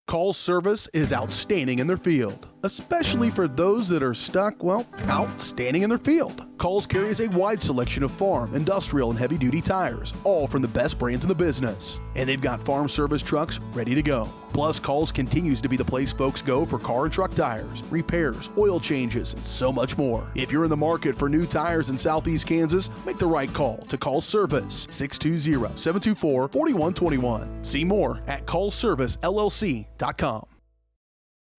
Call service is outstanding in their field. especially for those that are stuck, well, out standing in their field. Coles carries a wide selection of farm, industrial, and heavy-duty tires, all from the best brands in the business. And they've got farm service trucks ready to go. Plus, Coles continues to be the place folks go for car and truck tires, repairs, oil changes, and so much more. If you're in the market for new tires in Southeast Kansas, make the right call to Coles Service, 620-724-4121. See more at colesservicellc.com.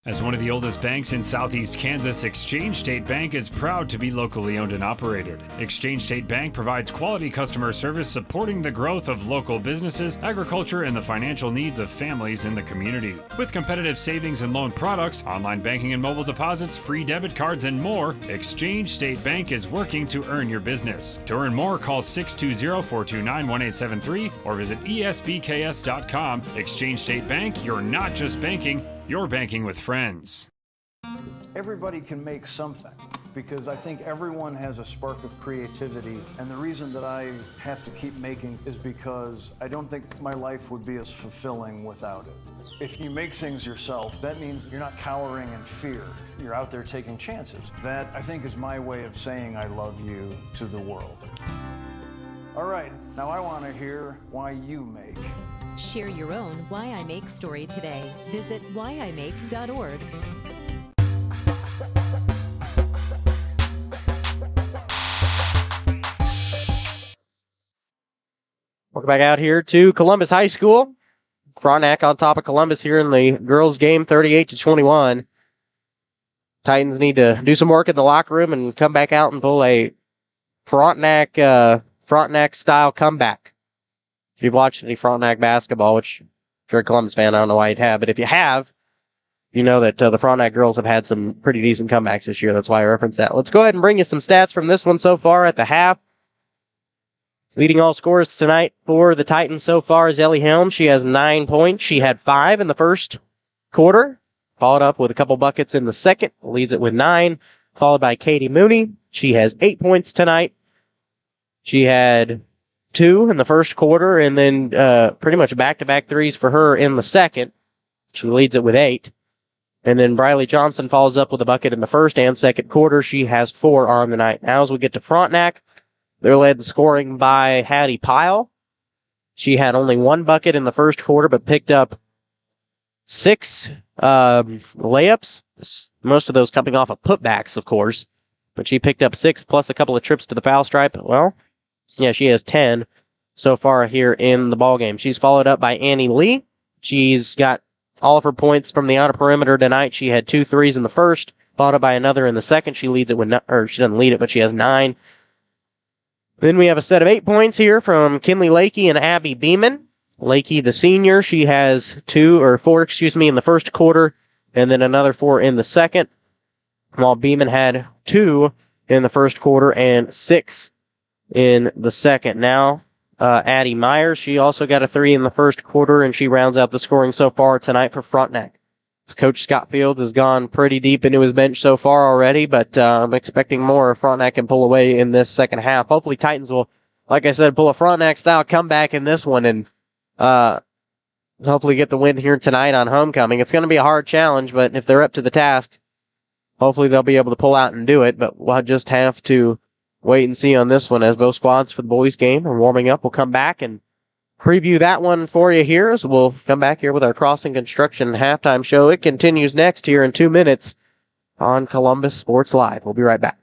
As one of the oldest banks in Southeast Kansas, Exchange State Bank is proud to be locally owned and operated. Exchange State Bank provides quality customer service supporting the growth of local businesses, agriculture, and the financial needs of families in the community. With competitive savings and loan products, online banking and mobile deposits, free debit cards, and more, Exchange State Bank is working to earn your business. To earn more, call 620-429-1873 or visit esbks.com. Exchange State Bank, you're not just banking, you're banking with friends. Everybody can make something because I think everyone has a spark of creativity, and the reason that I have to keep making is because I don't think my life would be as fulfilling without it. If you make things yourself, that means you're not cowering in fear. You're out there taking chances. That, I think, is my way of saying I love you to the world. All right, now I want to hear why you make. Share your own Why I Make story today. Visit whyimake.org. Welcome back out here to Columbus High School. Frontenac on top of Columbus here in the girls' game, 38-21. Titans need to do some work in the locker room and come back out and pull a Frontenac-style comeback. If you've watched any Frontenac basketball, which if you're a Columbus fan, I don't know why you'd have, but if you have, you know that the Frontenac girls have had some pretty decent comebacks this year. That's why I referenced that. Let's go ahead and bring you some stats from this one so far at the half. Leading all scorers tonight for the Titans so far is Ellie Helms. She has 9 points. She had 5 in the first quarter, followed up with a couple buckets in the second. Leads it with 9, followed by Katie Mooney. She has 8 points tonight. She had 2 in the first quarter, and then pretty much back-to-back threes for her in the second. She leads it with 8. And then Briley Johnson follows up with a bucket in the first and second quarter. She has 4 on the night. Now as we get to Frontenac, they're led in scoring by Hattie Pyle. She had only 1 bucket in the first quarter, but picked up 6 layups. Most of those coming off of putbacks, of course. But she picked up 6 plus a couple of trips to the foul stripe. Well, yeah, she has 10 so far here in the ballgame. She's followed up by Annie Lee. She's got all of her points from the outer perimeter tonight. She had 2 threes in the first, followed up by another in the second. She leads it with, or she doesn't lead it, but she has 9. Then we have a set of 8 points here from Kinley Lakey and Abby Beeman. Lakey, the senior, she has 4 in the first quarter, and then another 4 in the second, while Beeman had 2 in the first quarter and 6 in the second. Now, Addie Myers, she also got a 3 in the first quarter, and she rounds out the scoring so far tonight for Frontenac. Coach Scott Fields has gone pretty deep into his bench so far already, but I'm expecting more if Frontenac can pull away in this second half. Hopefully Titans will, like I said, pull a Frontenac-style comeback in this one and hopefully get the win here tonight on homecoming. It's going to be a hard challenge, but if they're up to the task, hopefully they'll be able to pull out and do it, but we'll just have to wait and see on this one as both squads for the boys' game are warming up. We'll come back and preview that one for you here. So we'll come back here with our Crossing Construction halftime show. It continues next here in 2 minutes on Columbus Sports Live. We'll be right back.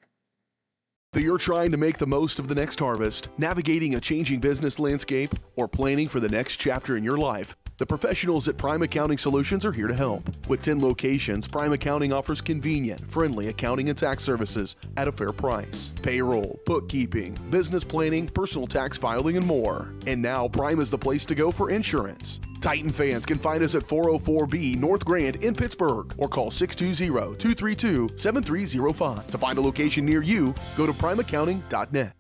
You're trying to make the most of the next harvest, navigating a changing business landscape, or planning for the next chapter in your life. The professionals at Prime Accounting Solutions are here to help. With 10 locations, Prime Accounting offers convenient, friendly accounting and tax services at a fair price. Payroll, bookkeeping, business planning, personal tax filing, and more. And now Prime is the place to go for insurance. Titan fans can find us at 404B North Grand in Pittsburgh or call 620-232-7305. To find a location near you, go to primeaccounting.net.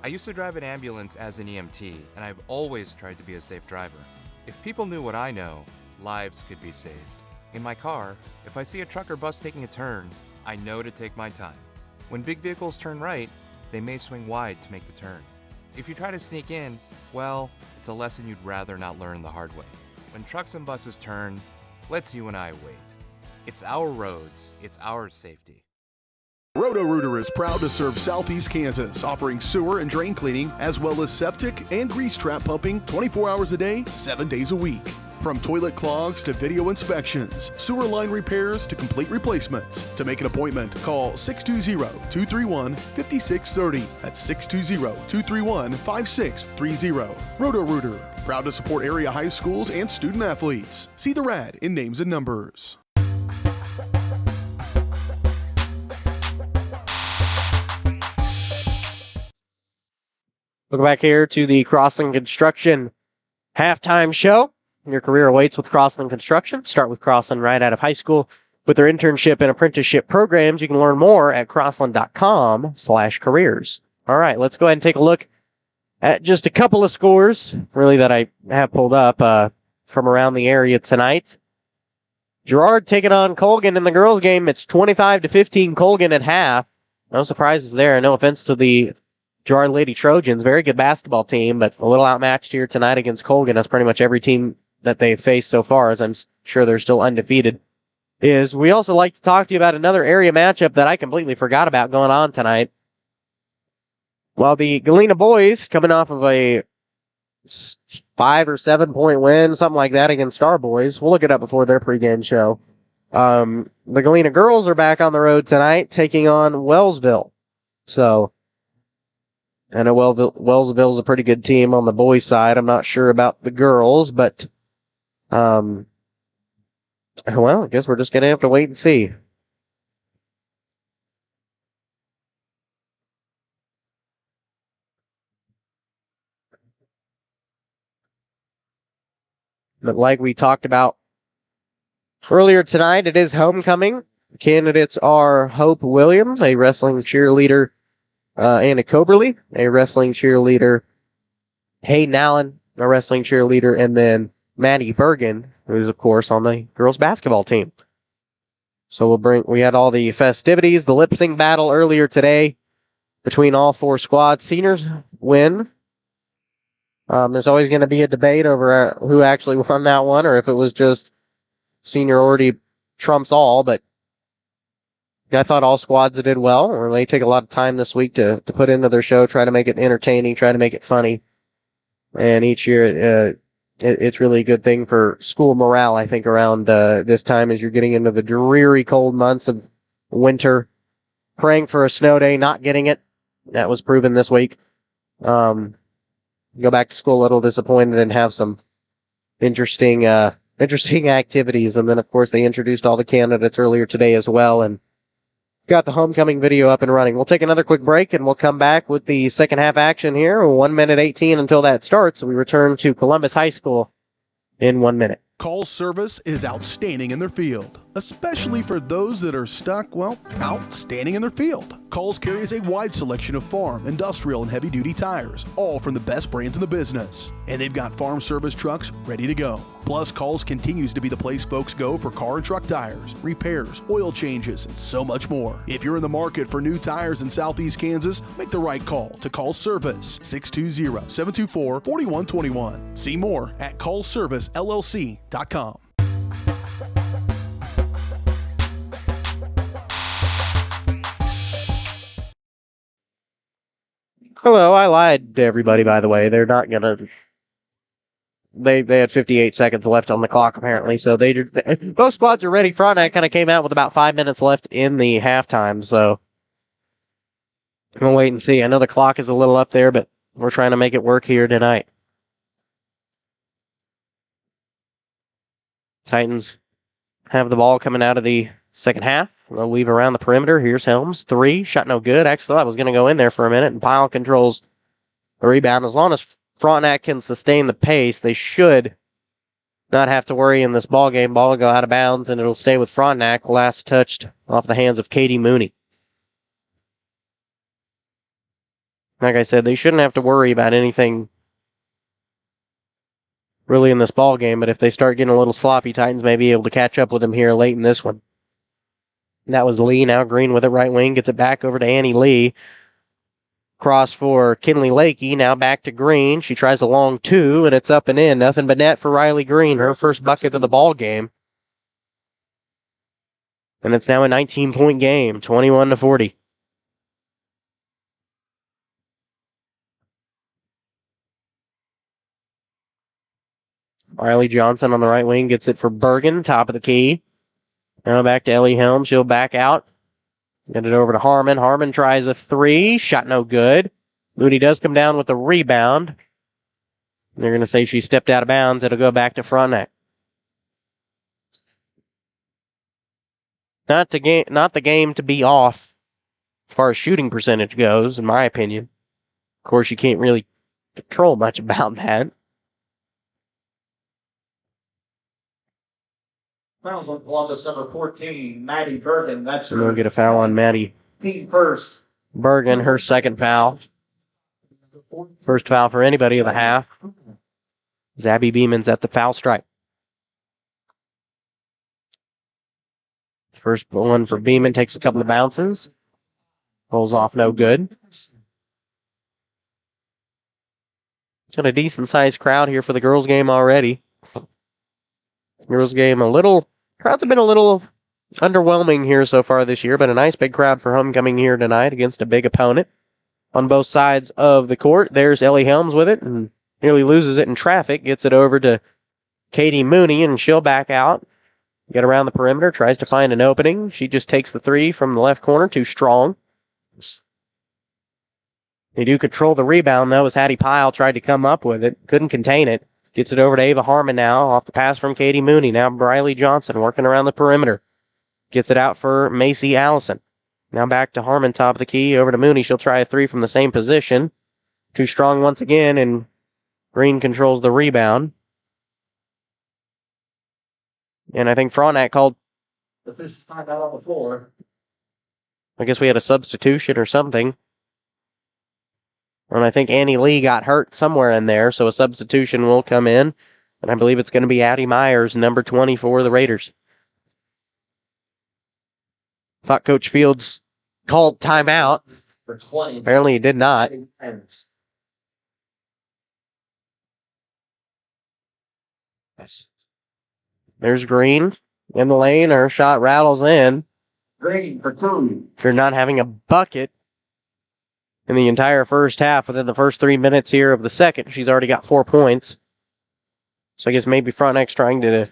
I used to drive an ambulance as an EMT, and I've always tried to be a safe driver. If people knew what I know, lives could be saved. In my car, if I see a truck or bus taking a turn, I know to take my time. When big vehicles turn right, they may swing wide to make the turn. If you try to sneak in, well, it's a lesson you'd rather not learn the hard way. When trucks and buses turn, let's you and I wait. It's our roads, it's our safety. Roto-Rooter is proud to serve Southeast Kansas, offering sewer and drain cleaning, as well as septic and grease trap pumping 24 hours a day, 7 days a week. From toilet clogs to video inspections, sewer line repairs to complete replacements. To make an appointment, call 620-231-5630. That's 620-231-5630. Roto-Rooter, proud to support area high schools and student athletes. See the rad in names and numbers. Welcome back here to the Crossland Construction halftime show. Your career awaits with Crossland Construction. Start with Crossland right out of high school. With their internship and apprenticeship programs, you can learn more at crossland.com/careers. All right, let's go ahead and take a look at just a couple of scores, really, that I have pulled up from around the area tonight. Girard taking on Colgan in the girls' game. It's 25-15 Colgan at half. No surprises there. No offense to the Girard Lady Trojans. Very good basketball team, but a little outmatched here tonight against Colgan. That's pretty much every team that they've faced so far, as I'm sure they're still undefeated. We also like to talk to you about another area matchup that I completely forgot about going on tonight. Well, the Galena boys, coming off of a 5 or 7 point win, something like that, against our boys. We'll look it up before their pregame show. The Galena girls are back on the road tonight, taking on Wellsville. So, I know Wellsville's a pretty good team on the boys' side. I'm not sure about the girls, but, well, I guess we're just going to have to wait and see. But like we talked about earlier tonight, it is homecoming. Candidates are Hope Williams, a wrestling cheerleader, Anna Coberly, a wrestling cheerleader, Hayden Allen, a wrestling cheerleader, and then Maddie Bergen, who is, of course, on the girls' basketball team. So we had all the festivities, the lip sync battle earlier today between all 4 squads. Seniors win. There's always going to be a debate over who actually won that one, or if it was just seniority trumps all, but I thought all squads did well, or they take a lot of time this week to put into their show, try to make it entertaining, try to make it funny. And each year, it's really a good thing for school morale, I think, around this time as you're getting into the dreary, cold months of winter. Praying for a snow day, not getting it. That was proven this week. Go back to school a little disappointed and have some interesting activities. And then, of course, they introduced all the candidates earlier today as well, and got the homecoming video up and running. We'll take another quick break, and we'll come back with the second half action here. 1 minute 18 until that starts. We return to Columbus High School in 1 minute. Call's service is outstanding in their field, especially for those that are stuck, outstanding in their field. Call's carries a wide selection of farm, industrial, and heavy-duty tires, all from the best brands in the business. And they've got farm service trucks ready to go. Plus, Call's continues to be the place folks go for car and truck tires, repairs, oil changes, and so much more. If you're in the market for new tires in Southeast Kansas, make the right call to Call's Service, 620-724-4121. See more at callservicellc.com. Hello, I lied to everybody, by the way. They're not going to... They had 58 seconds left on the clock, apparently, so both squads are ready. Frontenac kind of came out with about 5 minutes left in the halftime, so we'll wait and see. I know the clock is a little up there, but we're trying to make it work here tonight. Titans have the ball coming out of the second half. They'll weave around the perimeter. Here's Helms. 3. Shot no good. Actually, that was going to go in there for a minute, and Pyle controls the rebound. As long as Frontenac can sustain the pace, they should not have to worry in this ball game. Ball will go out of bounds, and it'll stay with Frontenac. Last touched off the hands of Katie Mooney. Like I said, they shouldn't have to worry about anything really in this ball game, but if they start getting a little sloppy, Titans may be able to catch up with them here late in this one. That was Lee. Now Green with it right wing. Gets it back over to Annie Lee. Cross for Kinley Lakey. Now back to Green. She tries a long 2, and it's up and in. Nothing but net for Riley Green. Her first bucket of the ball game. And it's now a 19-point game, 21-40. Riley Johnson on the right wing gets it for Bergen, top of the key. Now back to Ellie Helms. She'll back out. Get it over to Harmon. Harmon tries a 3. Shot no good. Moody does come down with the rebound. They're going to say she stepped out of bounds. It'll go back to Frontenac. Not the game to be off as far as shooting percentage goes, in my opinion. Of course, you can't really control much about that. Fouls on Columbus, number 14, Maddie Bergen. That's And they'll get a foul on Maddie team first. Bergen, her second foul. First foul for anybody of the half. Zabby Beeman's at the foul stripe. First one for Beeman takes a couple of bounces. Rolls off no good. Got a decent-sized crowd here for the girls' game already. Girls' game crowds have been a little underwhelming here so far this year, but a nice big crowd for homecoming here tonight against a big opponent. On both sides of the court, there's Ellie Helms with it and nearly loses it in traffic. Gets it over to Katie Mooney, and she'll back out. Get around the perimeter, tries to find an opening. She just takes the 3 from the left corner, too strong. They do control the rebound, though, as Hattie Pyle tried to come up with it. Couldn't contain it. Gets it over to Ava Harmon now, off the pass from Katie Mooney. Now Briley Johnson working around the perimeter. Gets it out for Macy Allison. Now back to Harmon, top of the key, over to Mooney. She'll try a 3 from the same position. Too strong once again, and Green controls the rebound. And I think Frontenac called. The officials timed out on the floor. I guess we had a substitution or something. And I think Annie Lee got hurt somewhere in there, so a substitution will come in. And I believe it's going to be Addie Myers, number 20 for the Raiders. Thought Coach Fields called timeout. For 20. Apparently he did not. There's Green in the lane. Her shot rattles in. Green for 2. After not having a bucket in the entire first half, within the first 3 minutes here of the second, she's already got 4 points. So I guess maybe Frontenac's trying to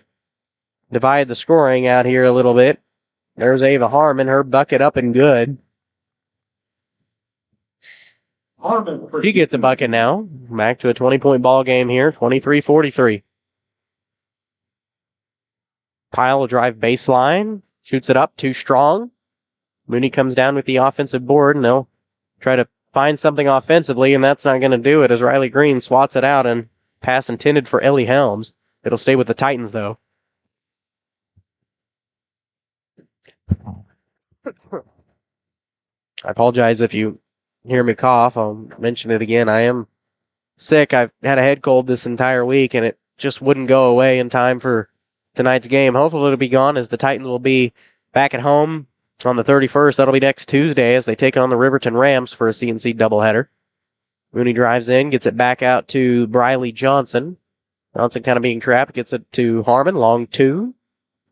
divide the scoring out here a little bit. There's Ava Harmon, her bucket up and good. Harmon for She gets a bucket now. Back to a 20-point ball game here, 23-43. Pyle will drive baseline, shoots it up, too strong. Mooney comes down with the offensive board, and they'll try to find something offensively, and that's not going to do it as Riley Green swats it out, and pass intended for Ellie Helms. It'll stay with the Titans, though. I apologize if you hear me cough. I'll mention it again. I am sick. I've had a head cold this entire week, and it just wouldn't go away in time for tonight's game. Hopefully it'll be gone as the Titans will be back at home on the 31st. That'll be next Tuesday as they take on the Riverton Rams for a CNC doubleheader. Mooney drives in, gets it back out to Briley Johnson. Johnson kind of being trapped, gets it to Harmon, long 2.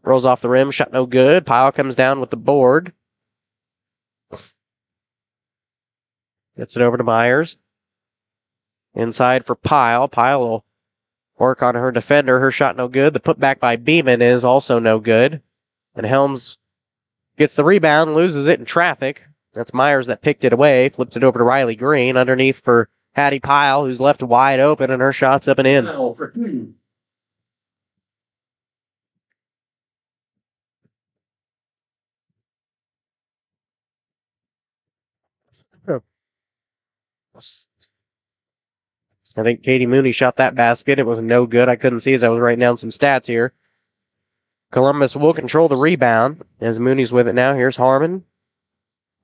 Rolls off the rim, shot no good. Pyle comes down with the board. Gets it over to Myers. Inside for Pyle. Pyle will work on her defender. Her shot no good. The putback by Beeman is also no good. And Helms gets the rebound, loses it in traffic. That's Myers that picked it away. Flipped it over to Riley Green. Underneath for Hattie Pyle, who's left wide open, and her shot's up and in. for 2. I think Katie Mooney shot that basket. It was no good. I couldn't see as I was writing down some stats here. Columbus will control the rebound as Mooney's with it now. Here's Harmon.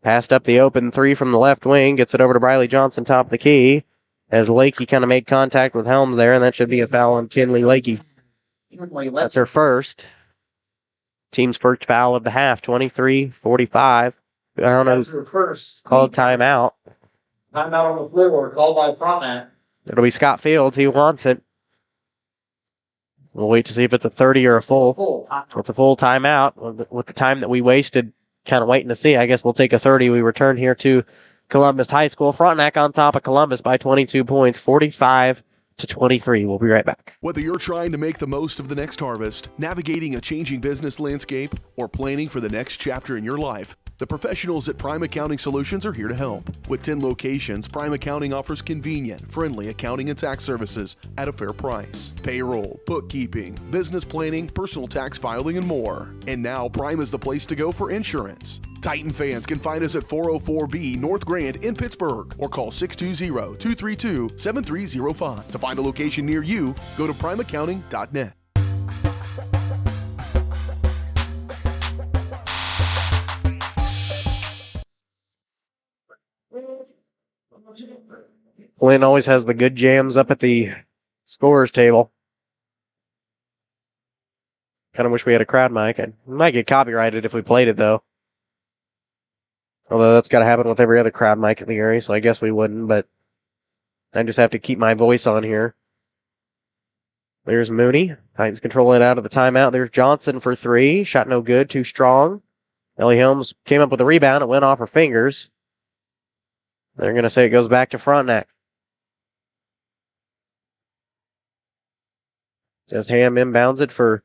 Passed up the open 3 from the left wing. Gets it over to Briley Johnson, top of the key. As Lakey kind of made contact with Helms there, and that should be a foul on Kinley Lakey. That's her first. Team's first foul of the half, 23-45. I don't know who called timeout. Timeout on the floor, called by Frontenac. It'll be Scott Fields. He wants it. We'll wait to see if it's a 30 or a full. It's a full timeout. With the time that we wasted kind of waiting to see, I guess we'll take a 30. We return here to Columbus High School. Frontenac on top of Columbus by 22 points, 45-23. We'll be right back. Whether you're trying to make the most of the next harvest, navigating a changing business landscape, or planning for the next chapter in your life, the professionals at Prime Accounting Solutions are here to help. With 10 locations, Prime Accounting offers convenient, friendly accounting and tax services at a fair price. Payroll, bookkeeping, business planning, personal tax filing, and more. And now Prime is the place to go for insurance. Titan fans can find us at 404B North Grand in Pittsburgh or call 620-232-7305. To find a location near you, go to primeaccounting.net. Flynn always has the good jams up at the scorers table. Kind of wish we had a crowd mic. I might get copyrighted if we played it, though. Although that's got to happen with every other crowd mic in the area, so I guess we wouldn't, but I just have to keep my voice on here. There's Mooney. Titans controlling it out of the timeout. There's Johnson for three. Shot no good. Too strong. Ellie Helms came up with a rebound. It went off her fingers. They're going to say it goes back to Frontenac. As Ham inbounds it for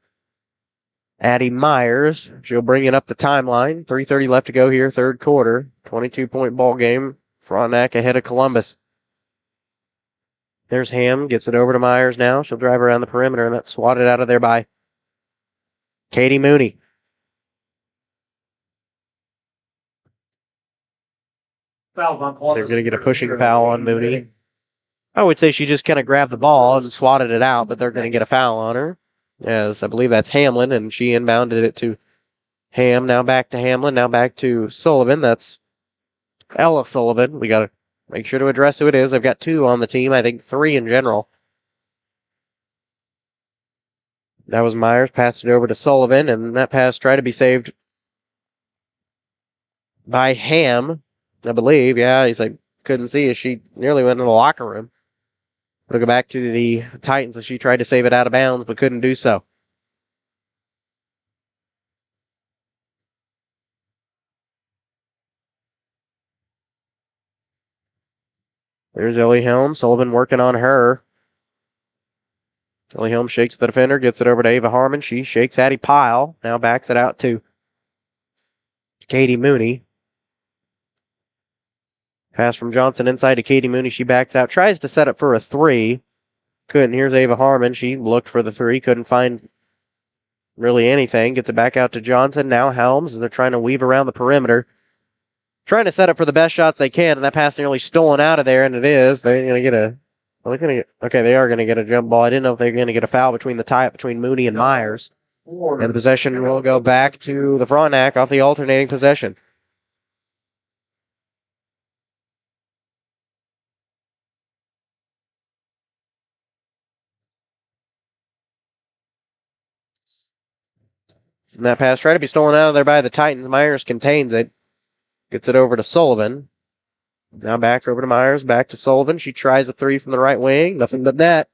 Addie Myers. She'll bring it up the timeline. 3:30 left to go here, third quarter. 22-point ball game. Frontenac ahead of Columbus. There's Ham. Gets it over to Myers now. She'll drive around the perimeter, and that's swatted out of there by Katie Mooney. Foul on Columbus. They're going to get a pushing foul on Mooney. I would say she just kind of grabbed the ball and swatted it out, but they're going to get a foul on her. Yes, I believe that's Hamlin, and she inbounded it to Ham. Now back to Hamlin. Now back to Sullivan. That's Ella Sullivan. We got to make sure to address who it is. I've got two on the team. I think three in general. That was Myers. Passed it over to Sullivan, and that pass tried to be saved by Ham, I believe. Yeah, he's like, couldn't see as she nearly went in the locker room. We'll go back to the Titans as she tried to save it out of bounds, but couldn't do so. There's Ellie Helms. Sullivan working on her. Ellie Helms shakes the defender, gets it over to Ava Harmon. She shakes Addie Pyle. Now backs it out to Katie Mooney. Pass from Johnson inside to Katie Mooney. She backs out. Tries to set up for a three. Couldn't. Here's Ava Harmon. She looked for the three. Couldn't find really anything. Gets it back out to Johnson. Now Helms. They're trying to weave around the perimeter. Trying to set up for the best shots they can. And that pass nearly stolen out of there. And it is. They're going to get a... Well, they're going to get... Okay, they are going to get a jump ball. I didn't know if they were going to get a foul between the tie-up between Mooney and Myers. And the possession will go back to the Frontenac off the alternating possession. And that pass tried to be stolen out of there by the Titans. Myers contains it. Gets it over to Sullivan. Now back over to Myers. Back to Sullivan. She tries a three from the right wing. Nothing but net.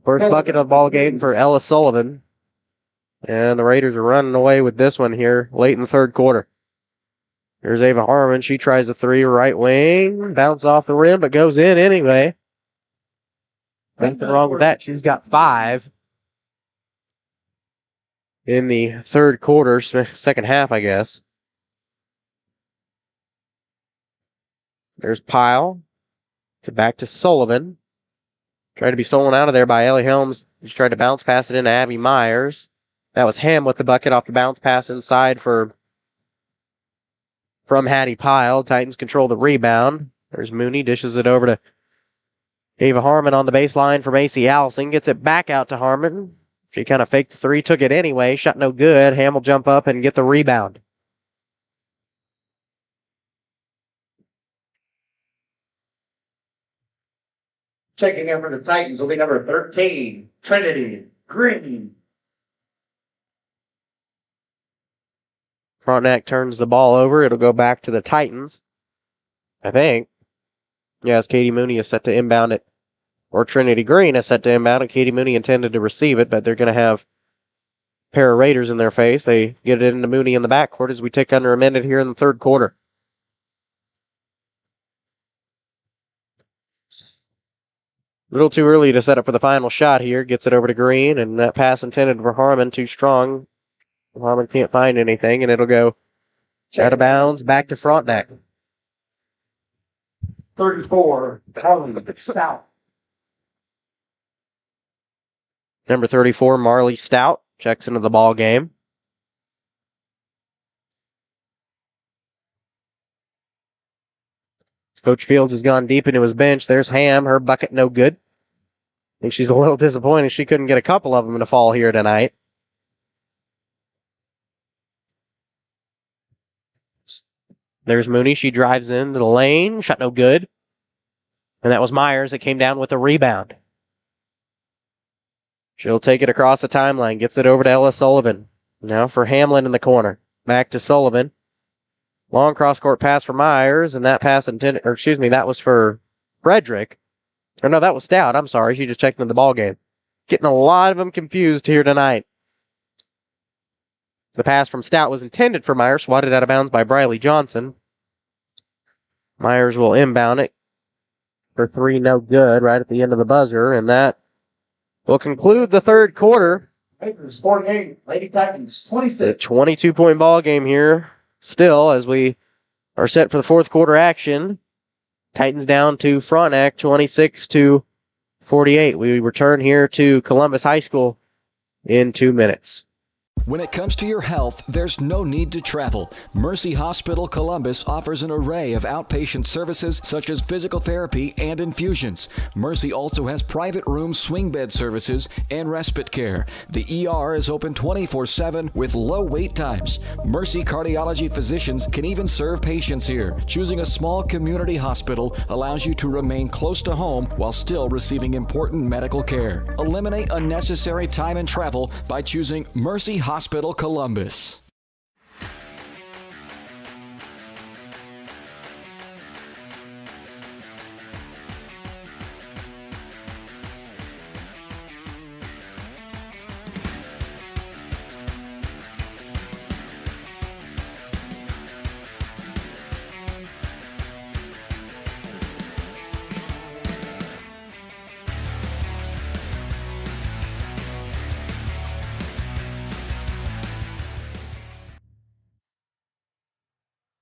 First bucket of the ball game for Ella Sullivan. And the Raiders are running away with this one here late in the third quarter. Here's Ava Harmon. She tries a three right wing. Bounce off the rim, but goes in anyway. Nothing wrong with that. She's got 5. In the third quarter, second half, I guess. There's Pyle. Back to Sullivan. Tried to be stolen out of there by Ellie Helms. She tried to bounce pass it into Abby Myers. That was Ham with the bucket off the bounce pass inside from Hattie Pyle. Titans control the rebound. There's Mooney. Dishes it over to Ava Harmon on the baseline for Macy Allison. Gets it back out to Harmon. She kind of faked the three, took it anyway. Shot no good. Ham will jump up and get the rebound. Checking in for the Titans will be number 13, Trinity Green. Frontenac turns the ball over. It'll go back to the Titans. I think. Yes, Katie Mooney is set to inbound it. Or Trinity Green is set to inbound it. Katie Mooney intended to receive it, but they're going to have a pair of Raiders in their face. They get it into Mooney in the backcourt as we tick under a minute here in the third quarter. A little too early to set up for the final shot here. Gets it over to Green, and that pass intended for Harmon, too strong. Harmon can't find anything, and it'll go out of bounds, back to Frontenac. 34, Stout. Number 34, Marley Stout, checks into the ball game. Coach Fields has gone deep into his bench. There's Ham, her bucket no good. I think she's a little disappointed she couldn't get a couple of them to fall here tonight. There's Mooney. She drives into the lane. Shot no good. And that was Myers that came down with a rebound. She'll take it across the timeline. Gets it over to Ella Sullivan. Now for Hamlin in the corner. Back to Sullivan. Long cross-court pass for Myers. And that pass intended, or excuse me, that was for Frederick. Or no, that was Stout. I'm sorry. She just checked into the ball game. Getting a lot of them confused here tonight. The pass from Stout was intended for Myers, swatted out of bounds by Briley Johnson. Myers will inbound it for three, no good, right at the end of the buzzer, and that will conclude the third quarter. Raiders 48, Lady Titans 26. A 22-point ball game here, still, as we are set for the fourth quarter action. Titans down to Frontenac, 26-48. We return here to Columbus High School in 2 minutes. When it comes to your health, there's no need to travel. Mercy Hospital Columbus offers an array of outpatient services such as physical therapy and infusions. Mercy also has private room swing bed services and respite care. The ER is open 24/7 with low wait times. Mercy cardiology physicians can even serve patients here. Choosing a small community hospital allows you to remain close to home while still receiving important medical care. Eliminate unnecessary time and travel by choosing Mercy Hospital Columbus.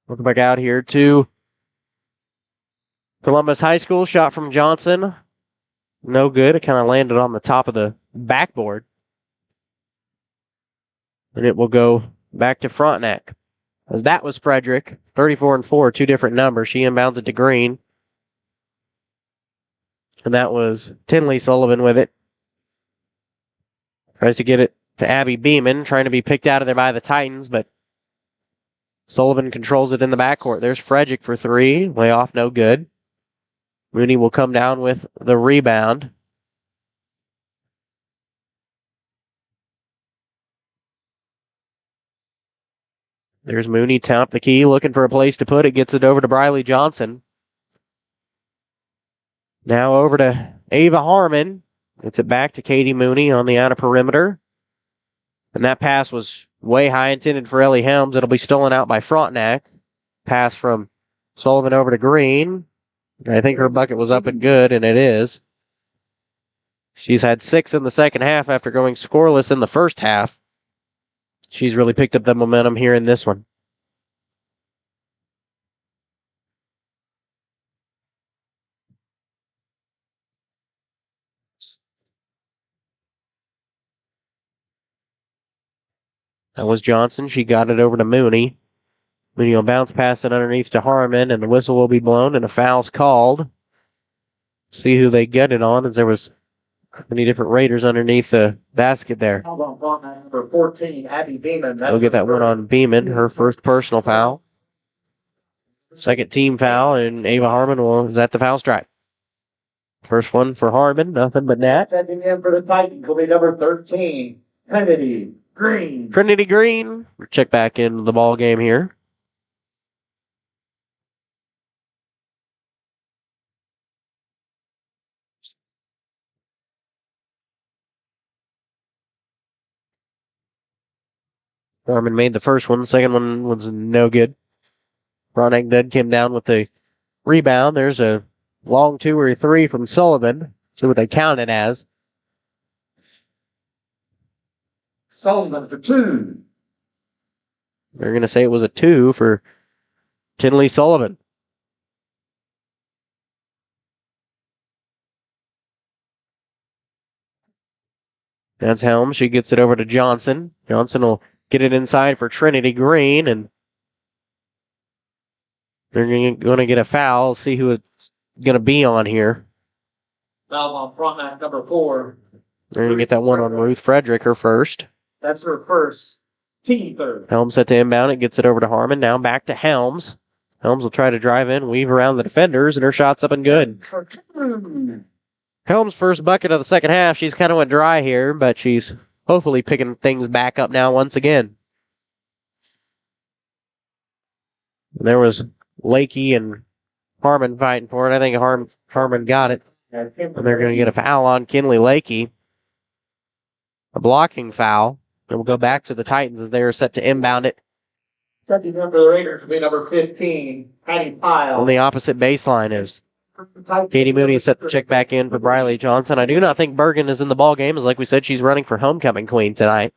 Welcome back out here to Columbus High School. Shot from Johnson. No good. It kind of landed on the top of the backboard. And it will go back to Frontenac. As that was Frederick. 34-4, two different numbers. She inbounds it to Green. And that was Tinley Sullivan with it. Tries to get it to Abby Beeman. Trying to be picked out of there by the Titans, but Sullivan controls it in the backcourt. There's Frederick for three. Way off, no good. Mooney will come down with the rebound. There's Mooney, top the key, looking for a place to put it. Gets it over to Briley Johnson. Now over to Ava Harmon. Gets it back to Katie Mooney on the outer perimeter. And that pass was way high, intended for Ellie Helms. It'll be stolen out by Frontenac. Pass from Sullivan over to Green. I think her bucket was up and good, and it is. She's had 6 in the second half after going scoreless in the first half. She's really picked up the momentum here in this one. That was Johnson. She got it over to Mooney. Mooney will bounce past it underneath to Harmon, and the whistle will be blown, and a foul's called. See who they get it on, as there was many different Raiders underneath the basket there. Number 14, Abby Beeman. They'll get that one on Beeman, her first personal foul. Second team foul, and Ava Harmon is at the foul stripe. First one for Harmon, nothing but net. Stepping in for the Titans will be number 13, Trinity Green. Trinity Green. Check back into the ball game here. Harmon made the first one. The second one was no good. Frontenac then came down with the rebound. There's a long 2 or 3 from Sullivan. See what they count it as. Sullivan for 2. They're going to say it was a 2 for Tinley Sullivan. That's Helms. She gets it over to Johnson. Johnson will get it inside for Trinity Green, and they're going to get a foul. See who it's going to be on here. Foul on Frontenac, number 4. They're going to get that one on Ruth Frederick, her first. That's her first. Team third. Helms set to inbound. It gets it over to Harmon. Now back to Helms. Helms will try to drive in, weave around the defenders, and her shot's up and good. Helms' first bucket of the second half. She's kind of went dry here, but she's hopefully picking things back up now once again. There was Lakey and Harmon fighting for it. I think Harmon got it. And they're going to get a foul on Kinley Lakey. A blocking foul. And we'll go back to the Titans as they are set to inbound it. Second number of the Raiders will be number 15, Hattie Pyle. On the opposite baseline is Katie Mooney is set to check back in for Briley Johnson. I do not think Bergen is in the ball game, as like we said, she's running for homecoming queen tonight.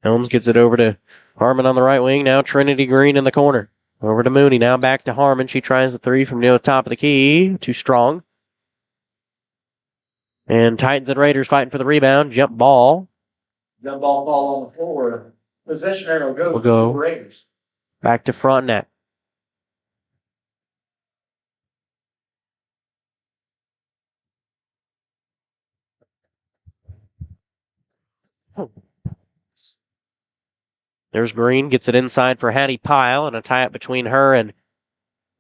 Helms gets it over to Harmon on the right wing. Now Trinity Green in the corner. Over to Mooney. Now back to Harmon. She tries the 3 from near the top of the key. Too strong. And Titans and Raiders fighting for the rebound. Jump ball. Jump ball fall on the floor. Possession arrow goes We'll go to the Raiders. Back to Frontenac. There's Green. Gets it inside for Hattie Pyle. And a tie-up between her and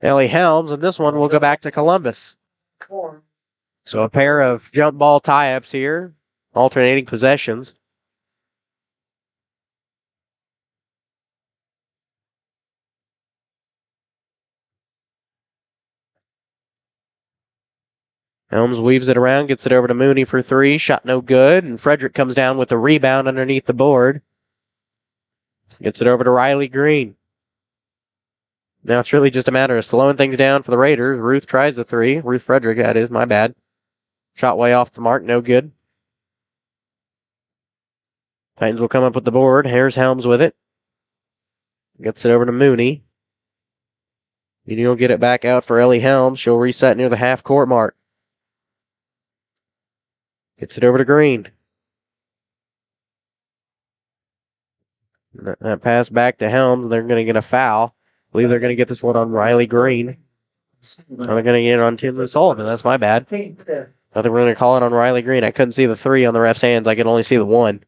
Ellie Helms. And this one will go back to Columbus. So a pair of jump ball tie-ups here. Alternating possessions. Helms weaves it around, gets it over to Mooney for 3. Shot no good. And Frederick comes down with the rebound underneath the board. Gets it over to Riley Green. Now it's really just a matter of slowing things down for the Raiders. Ruth tries the 3. Ruth Frederick, that is. My bad. Shot way off the mark. No good. Titans will come up with the board. Here's Helms with it. Gets it over to Mooney. Mooney will get it back out for Ellie Helms. She'll reset near the half-court mark. Gets it over to Green. That pass back to Helms. They're going to get a foul. I believe they're going to get this one on Riley Green. Or they're going to get it on Tinley Sullivan. That's my bad. I thought they were going to call it on Riley Green. I couldn't see the 3 on the ref's hands. I could only see the 1.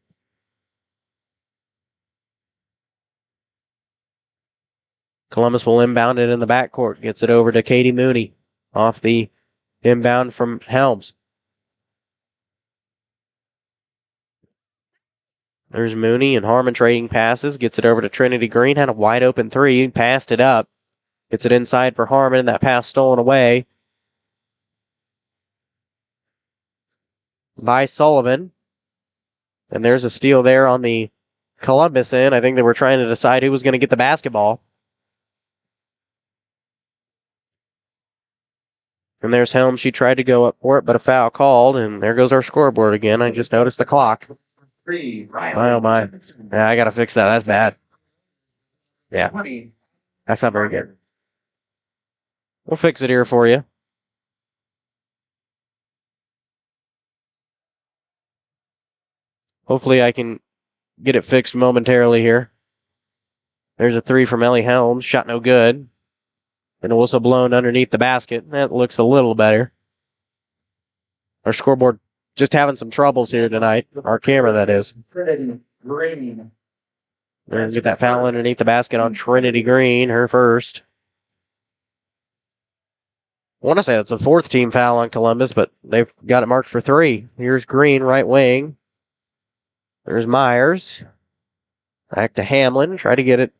Columbus will inbound it in the backcourt. Gets it over to Katie Mooney. Off the inbound from Helms. There's Mooney and Harmon trading passes. Gets it over to Trinity Green. Had a wide open 3. Passed it up. Gets it inside for Harmon. That pass stolen away by Sullivan. And there's a steal there on the Columbus end. I think they were trying to decide who was going to get the basketball. And there's Helms. She tried to go up for it, but a foul called. And there goes our scoreboard again. I just noticed the clock. Oh, my. Yeah, I got to fix that. That's bad. Yeah. That's not very good. We'll fix it here for you. Hopefully I can get it fixed momentarily here. There's a 3 from Ellie Helms. Shot no good. And a whistle blown underneath the basket. That looks a little better. Our scoreboard just having some troubles here tonight. Our camera, that is. Trinity Green. They're going to get that foul underneath the basket on Trinity Green, her first. I want to say that's a 4th team foul on Columbus, but they've got it marked for 3. Here's Green, right wing. There's Myers. Back to Hamlin. Try to get it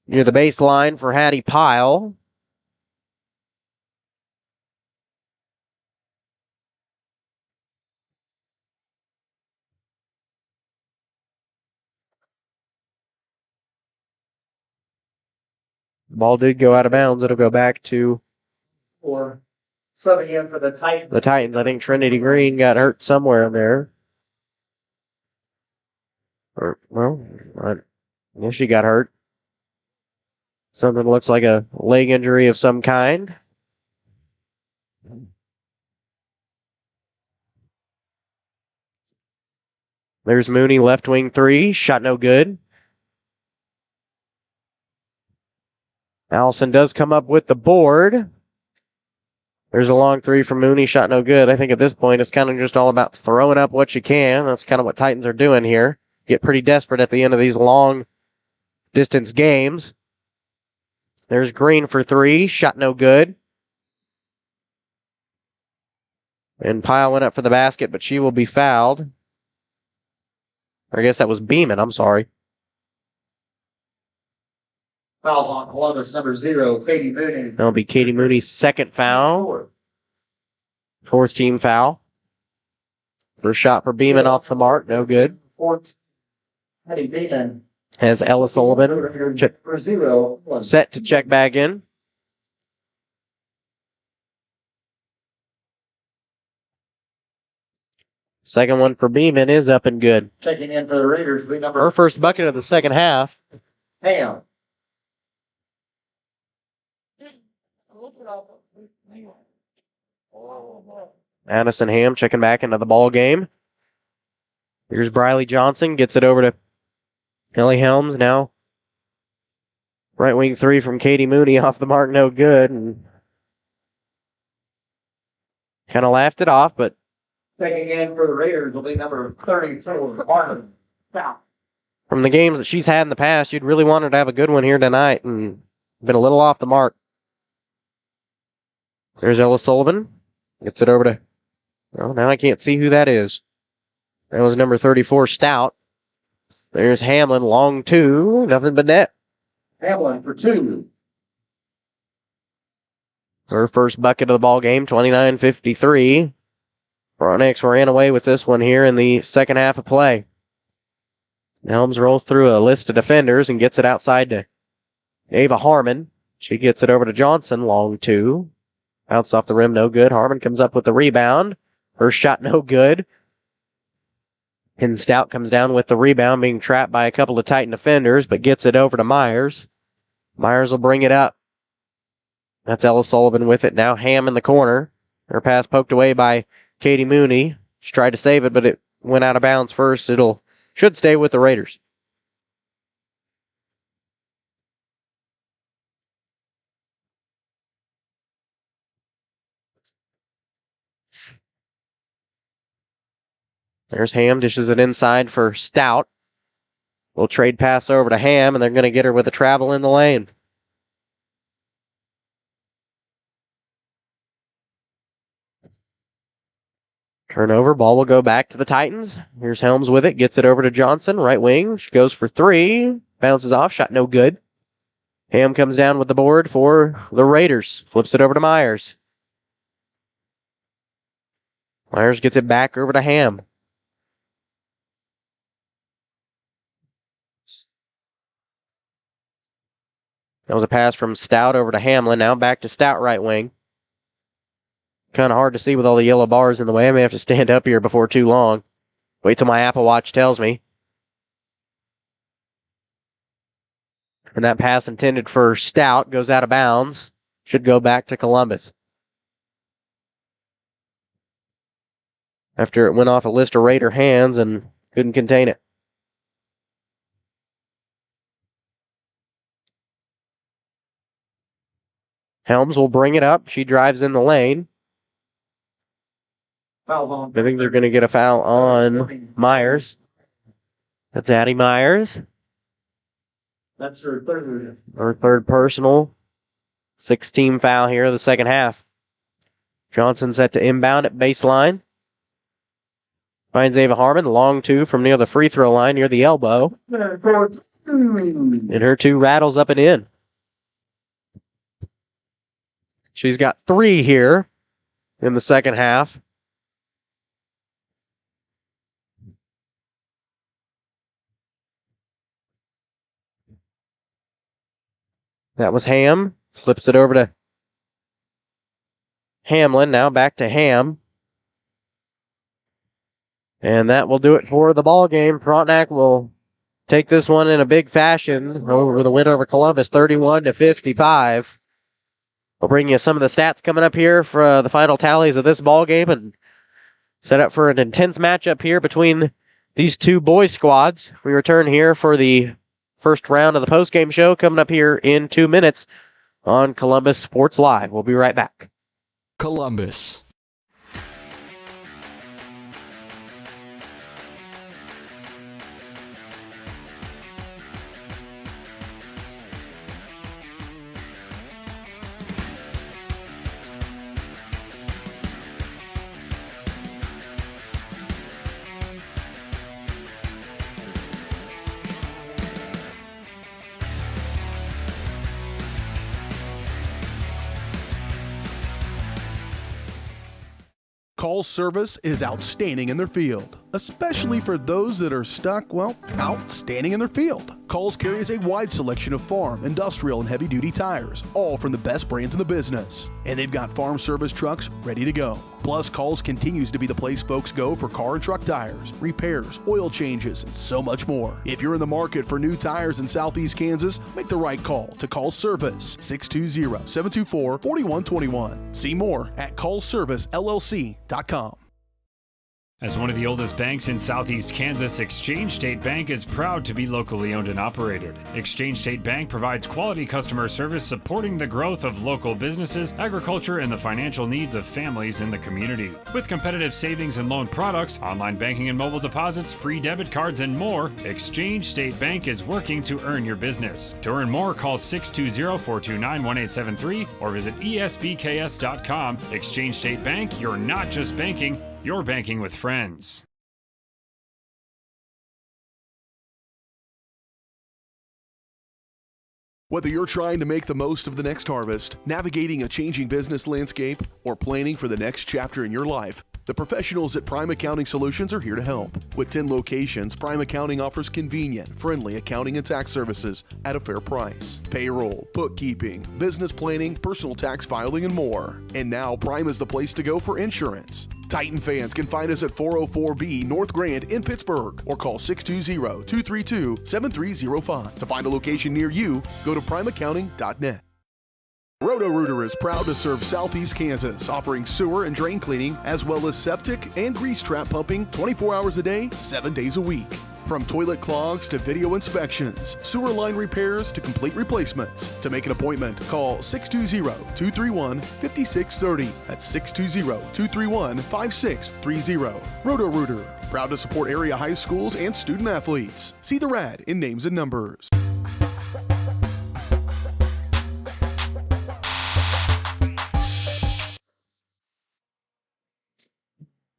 near the baseline for Hattie Pyle. The ball did go out of bounds. It'll go back to Or subbing in for the Titans. the Titans. I think Trinity Green got hurt somewhere in there. I guess she got hurt. Something looks like a leg injury of some kind. There's Mooney, left wing 3. Shot no good. Allison does come up with the board. There's a long 3 from Mooney. Shot no good. I think at this point it's kind of just all about throwing up what you can. That's kind of what Titans are doing here. Get pretty desperate at the end of these long distance games. There's Green for 3. Shot no good. And Pyle went up for the basket, but she will be fouled. Or I guess that was Beeman. I'm sorry. Fouls on Columbus, number 0, Katie Mooney. That'll be Katie Mooney's second foul. Fourth team foul. First shot for Beeman off the mark. No good. Fourth, Hattie Beeman. Has Ella Sullivan For 0. set to check back in. Second one for Beeman is up and good. Checking in for the Raiders, we number Her first bucket of the second half. Ham. Addison Ham checking back into the ball game. Here's Briley Johnson. Gets it over to Ellie Helms now. Right wing 3 from Katie Mooney off the mark. No good. And kind of laughed it off, but Checking in for the Raiders will be number 34, Martin. Foul. from the games that she's had in the past, you'd really want her to have a good one here tonight and been a little off the mark. There's Ella Sullivan. Gets it over to, well, now I can't see who that is. That was number 34, Stout. There's Hamlin, long 2, nothing but net. Hamlin for 2. Her first bucket of the ball game, 29-53. Frontenac ran away with this one here in the second half of play. Helms rolls through a list of defenders and gets it outside to Ava Harmon. She gets it over to Johnson, long 2. Bounce off the rim, no good. Harmon comes up with the rebound. Her shot, no good. And Stout comes down with the rebound, being trapped by a couple of Titan defenders, but gets it over to Myers. Myers will bring it up. That's Ella Sullivan with it. Now Ham in the corner. Her pass poked away by Katie Mooney. She tried to save it, but it went out of bounds first. Should stay with the Raiders. There's Ham, dishes it inside for Stout. We'll trade pass over to Ham, and they're going to get her with a travel in the lane. Turnover, ball will go back to the Titans. Here's Helms with it, gets it over to Johnson, right wing. She goes for 3, bounces off, shot no good. Ham comes down with the board for the Raiders, flips it over to Myers. Myers gets it back over to Ham. That was a pass from Stout over to Hamlin, now back to Stout right wing. Kind of hard to see with all the yellow bars in the way. I may have to stand up here before too long. Wait till my Apple Watch tells me. And that pass intended for Stout goes out of bounds. Should go back to Columbus. After it went off a list of Raider hands and couldn't contain it. Helms will bring it up. She drives in the lane. Foul on. I think they're going to get a foul on Myers. That's Addie Myers. That's her third. Her third personal. 6-team foul here in the second half. Johnson set to inbound at baseline. Finds Ava Harmon. Long 2 from near the free throw line, near the elbow. And her 2 rattles up and in. She's got 3 here in the second half. That was Ham. Flips it over to Hamlin. Now back to Ham. And that will do it for the ball game. Frontenac will take this one in a big fashion over the win over Columbus, 31-55. We'll bring you some of the stats coming up here for the final tallies of this ball game and set up for an intense matchup here between these two boys squads. We return here for the first round of the postgame show coming up here in 2 minutes on Columbus Sports Live. We'll be right back. Columbus. Call's service is outstanding in their field, especially for those that are stuck, outstanding in their field. Call's carries a wide selection of farm, industrial, and heavy-duty tires, all from the best brands in the business. And they've got farm service trucks ready to go. Plus, Call's continues to be the place folks go for car and truck tires, repairs, oil changes, and so much more. If you're in the market for new tires in Southeast Kansas, make the right call to Call's Service, 620-724-4121. See more at callservicellc.com. As one of the oldest banks in Southeast Kansas, Exchange State Bank is proud to be locally owned and operated. Exchange State Bank provides quality customer service supporting the growth of local businesses, agriculture, and the financial needs of families in the community. With competitive savings and loan products, online banking and mobile deposits, free debit cards, and more, Exchange State Bank is working to earn your business. To earn more, call 620-429-1873 or visit esbks.com. Exchange State Bank, you're not just banking, you're banking with friends. Whether you're trying to make the most of the next harvest, navigating a changing business landscape, or planning for the next chapter in your life, the professionals at Prime Accounting Solutions are here to help. With 10 locations, Prime Accounting offers convenient, friendly accounting and tax services at a fair price. Payroll, bookkeeping, business planning, personal tax filing, and more. And now Prime is the place to go for insurance. Titan fans can find us at 404B North Grand in Pittsburgh or call 620-232-7305. To find a location near you, go to primeaccounting.net. Roto-Rooter is proud to serve Southeast Kansas, offering sewer and drain cleaning as well as septic and grease trap pumping 24 hours a day, 7 days a week. From toilet clogs to video inspections, sewer line repairs to complete replacements. To make an appointment, call 620-231-5630. That's 620-231-5630. Roto-Rooter, proud to support area high schools and student athletes. See the rad in names and numbers.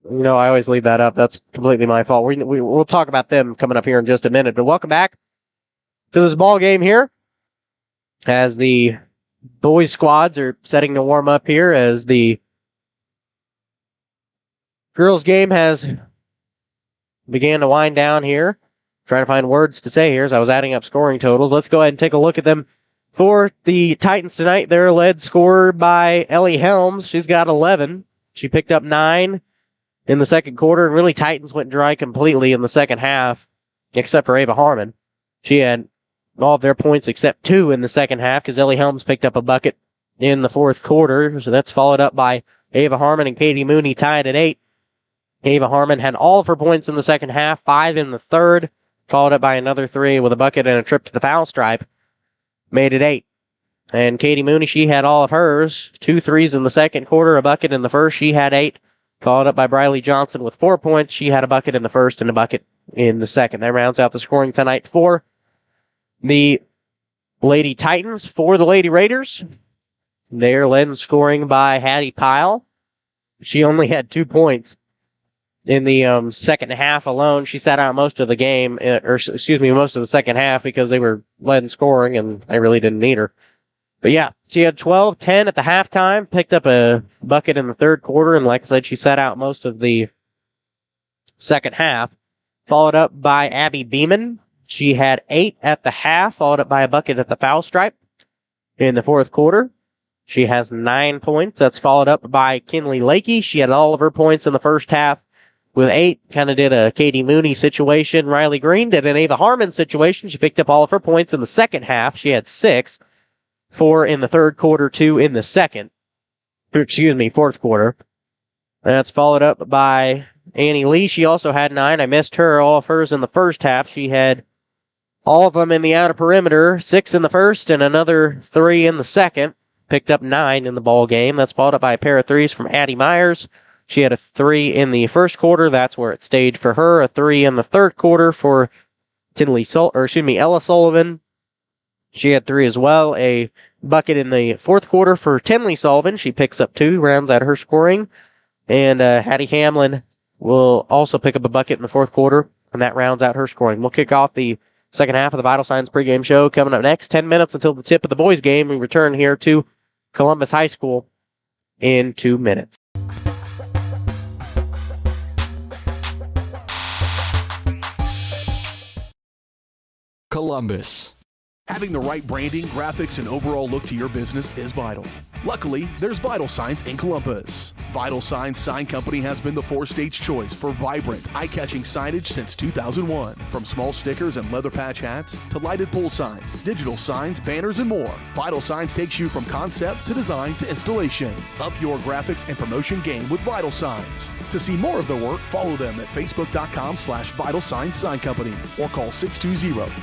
You know, I always leave that up. That's completely my fault. We'll talk about them coming up here in just a minute. But welcome back to this ball game here as the boys squads are setting to warm up here as the girls game has began to wind down here. Trying to find words to say here as I was adding up scoring totals. Let's go ahead and take a look at them. For the Titans tonight, they're led scorer by Ellie Helms. She's got 11. She picked up 9 in the second quarter, and really Titans went dry completely in the second half, except for Ava Harmon. She had all of their points except 2 in the second half because Ellie Helms picked up a bucket in the fourth quarter. So that's followed up by Ava Harmon and Katie Mooney tied at 8. Ava Harmon had all of her points in the second half, 5 in the third, followed up by another 3 with a bucket and a trip to the foul stripe. Made it 8. And Katie Mooney, she had all of hers, 2 threes in the second quarter, a bucket in the first. She had 8. Followed up by Briley Johnson with 4 points. She had a bucket in the first and a bucket in the second. That rounds out the scoring tonight for the Lady Titans. For the Lady Raiders, they're led in scoring by Hattie Pyle. She only had 2 points in the second half alone. She sat out most of the game, most of the second half because they were led in scoring and they really didn't need her. But yeah, she had 12-10 at the halftime, picked up a bucket in the third quarter, and like I said, she sat out most of the second half. Followed up by Abby Beeman. She had 8 at the half, followed up by a bucket at the foul stripe. in the fourth quarter. She has 9 points. That's followed up by Kinley Lakey. She had all of her points in the first half with 8. Kind of did a Katie Mooney situation. Riley Green did an Ava Harmon situation. She picked up all of her points in the second half. She had 6. 4 in the third quarter, 2 in the fourth quarter. That's followed up by Annie Lee. She also had 9. I missed her. All of hers in the first half. She had all of them in the outer perimeter. 6 in the first and another 3 in the second. Picked up 9 in the ball game. That's followed up by a pair of 3s from Addie Myers. She had a 3 in the first quarter. That's where it stayed for her. A 3 in the third quarter for Ella Sullivan. She had 3 as well. A bucket in the fourth quarter for Tinley Sullivan. She picks up 2, rounds out her scoring. And Hattie Hamlin will also pick up a bucket in the fourth quarter, and that rounds out her scoring. We'll kick off the second half of the Vital Signs pregame show coming up next. 10 minutes until the tip of the boys' game. We return here to Columbus High School in 2 minutes. Columbus. Having the right branding, graphics, and overall look to your business is vital. Luckily, there's Vital Signs in Columbus. Vital Signs Sign Company has been the four-stage choice for vibrant, eye-catching signage since 2001. From small stickers and leather patch hats to lighted pole signs, digital signs, banners, and more, Vital Signs takes you from concept to design to installation. Up your graphics and promotion game with Vital Signs. To see more of their work, follow them at facebook.com/Vital Signs Sign Company or call 620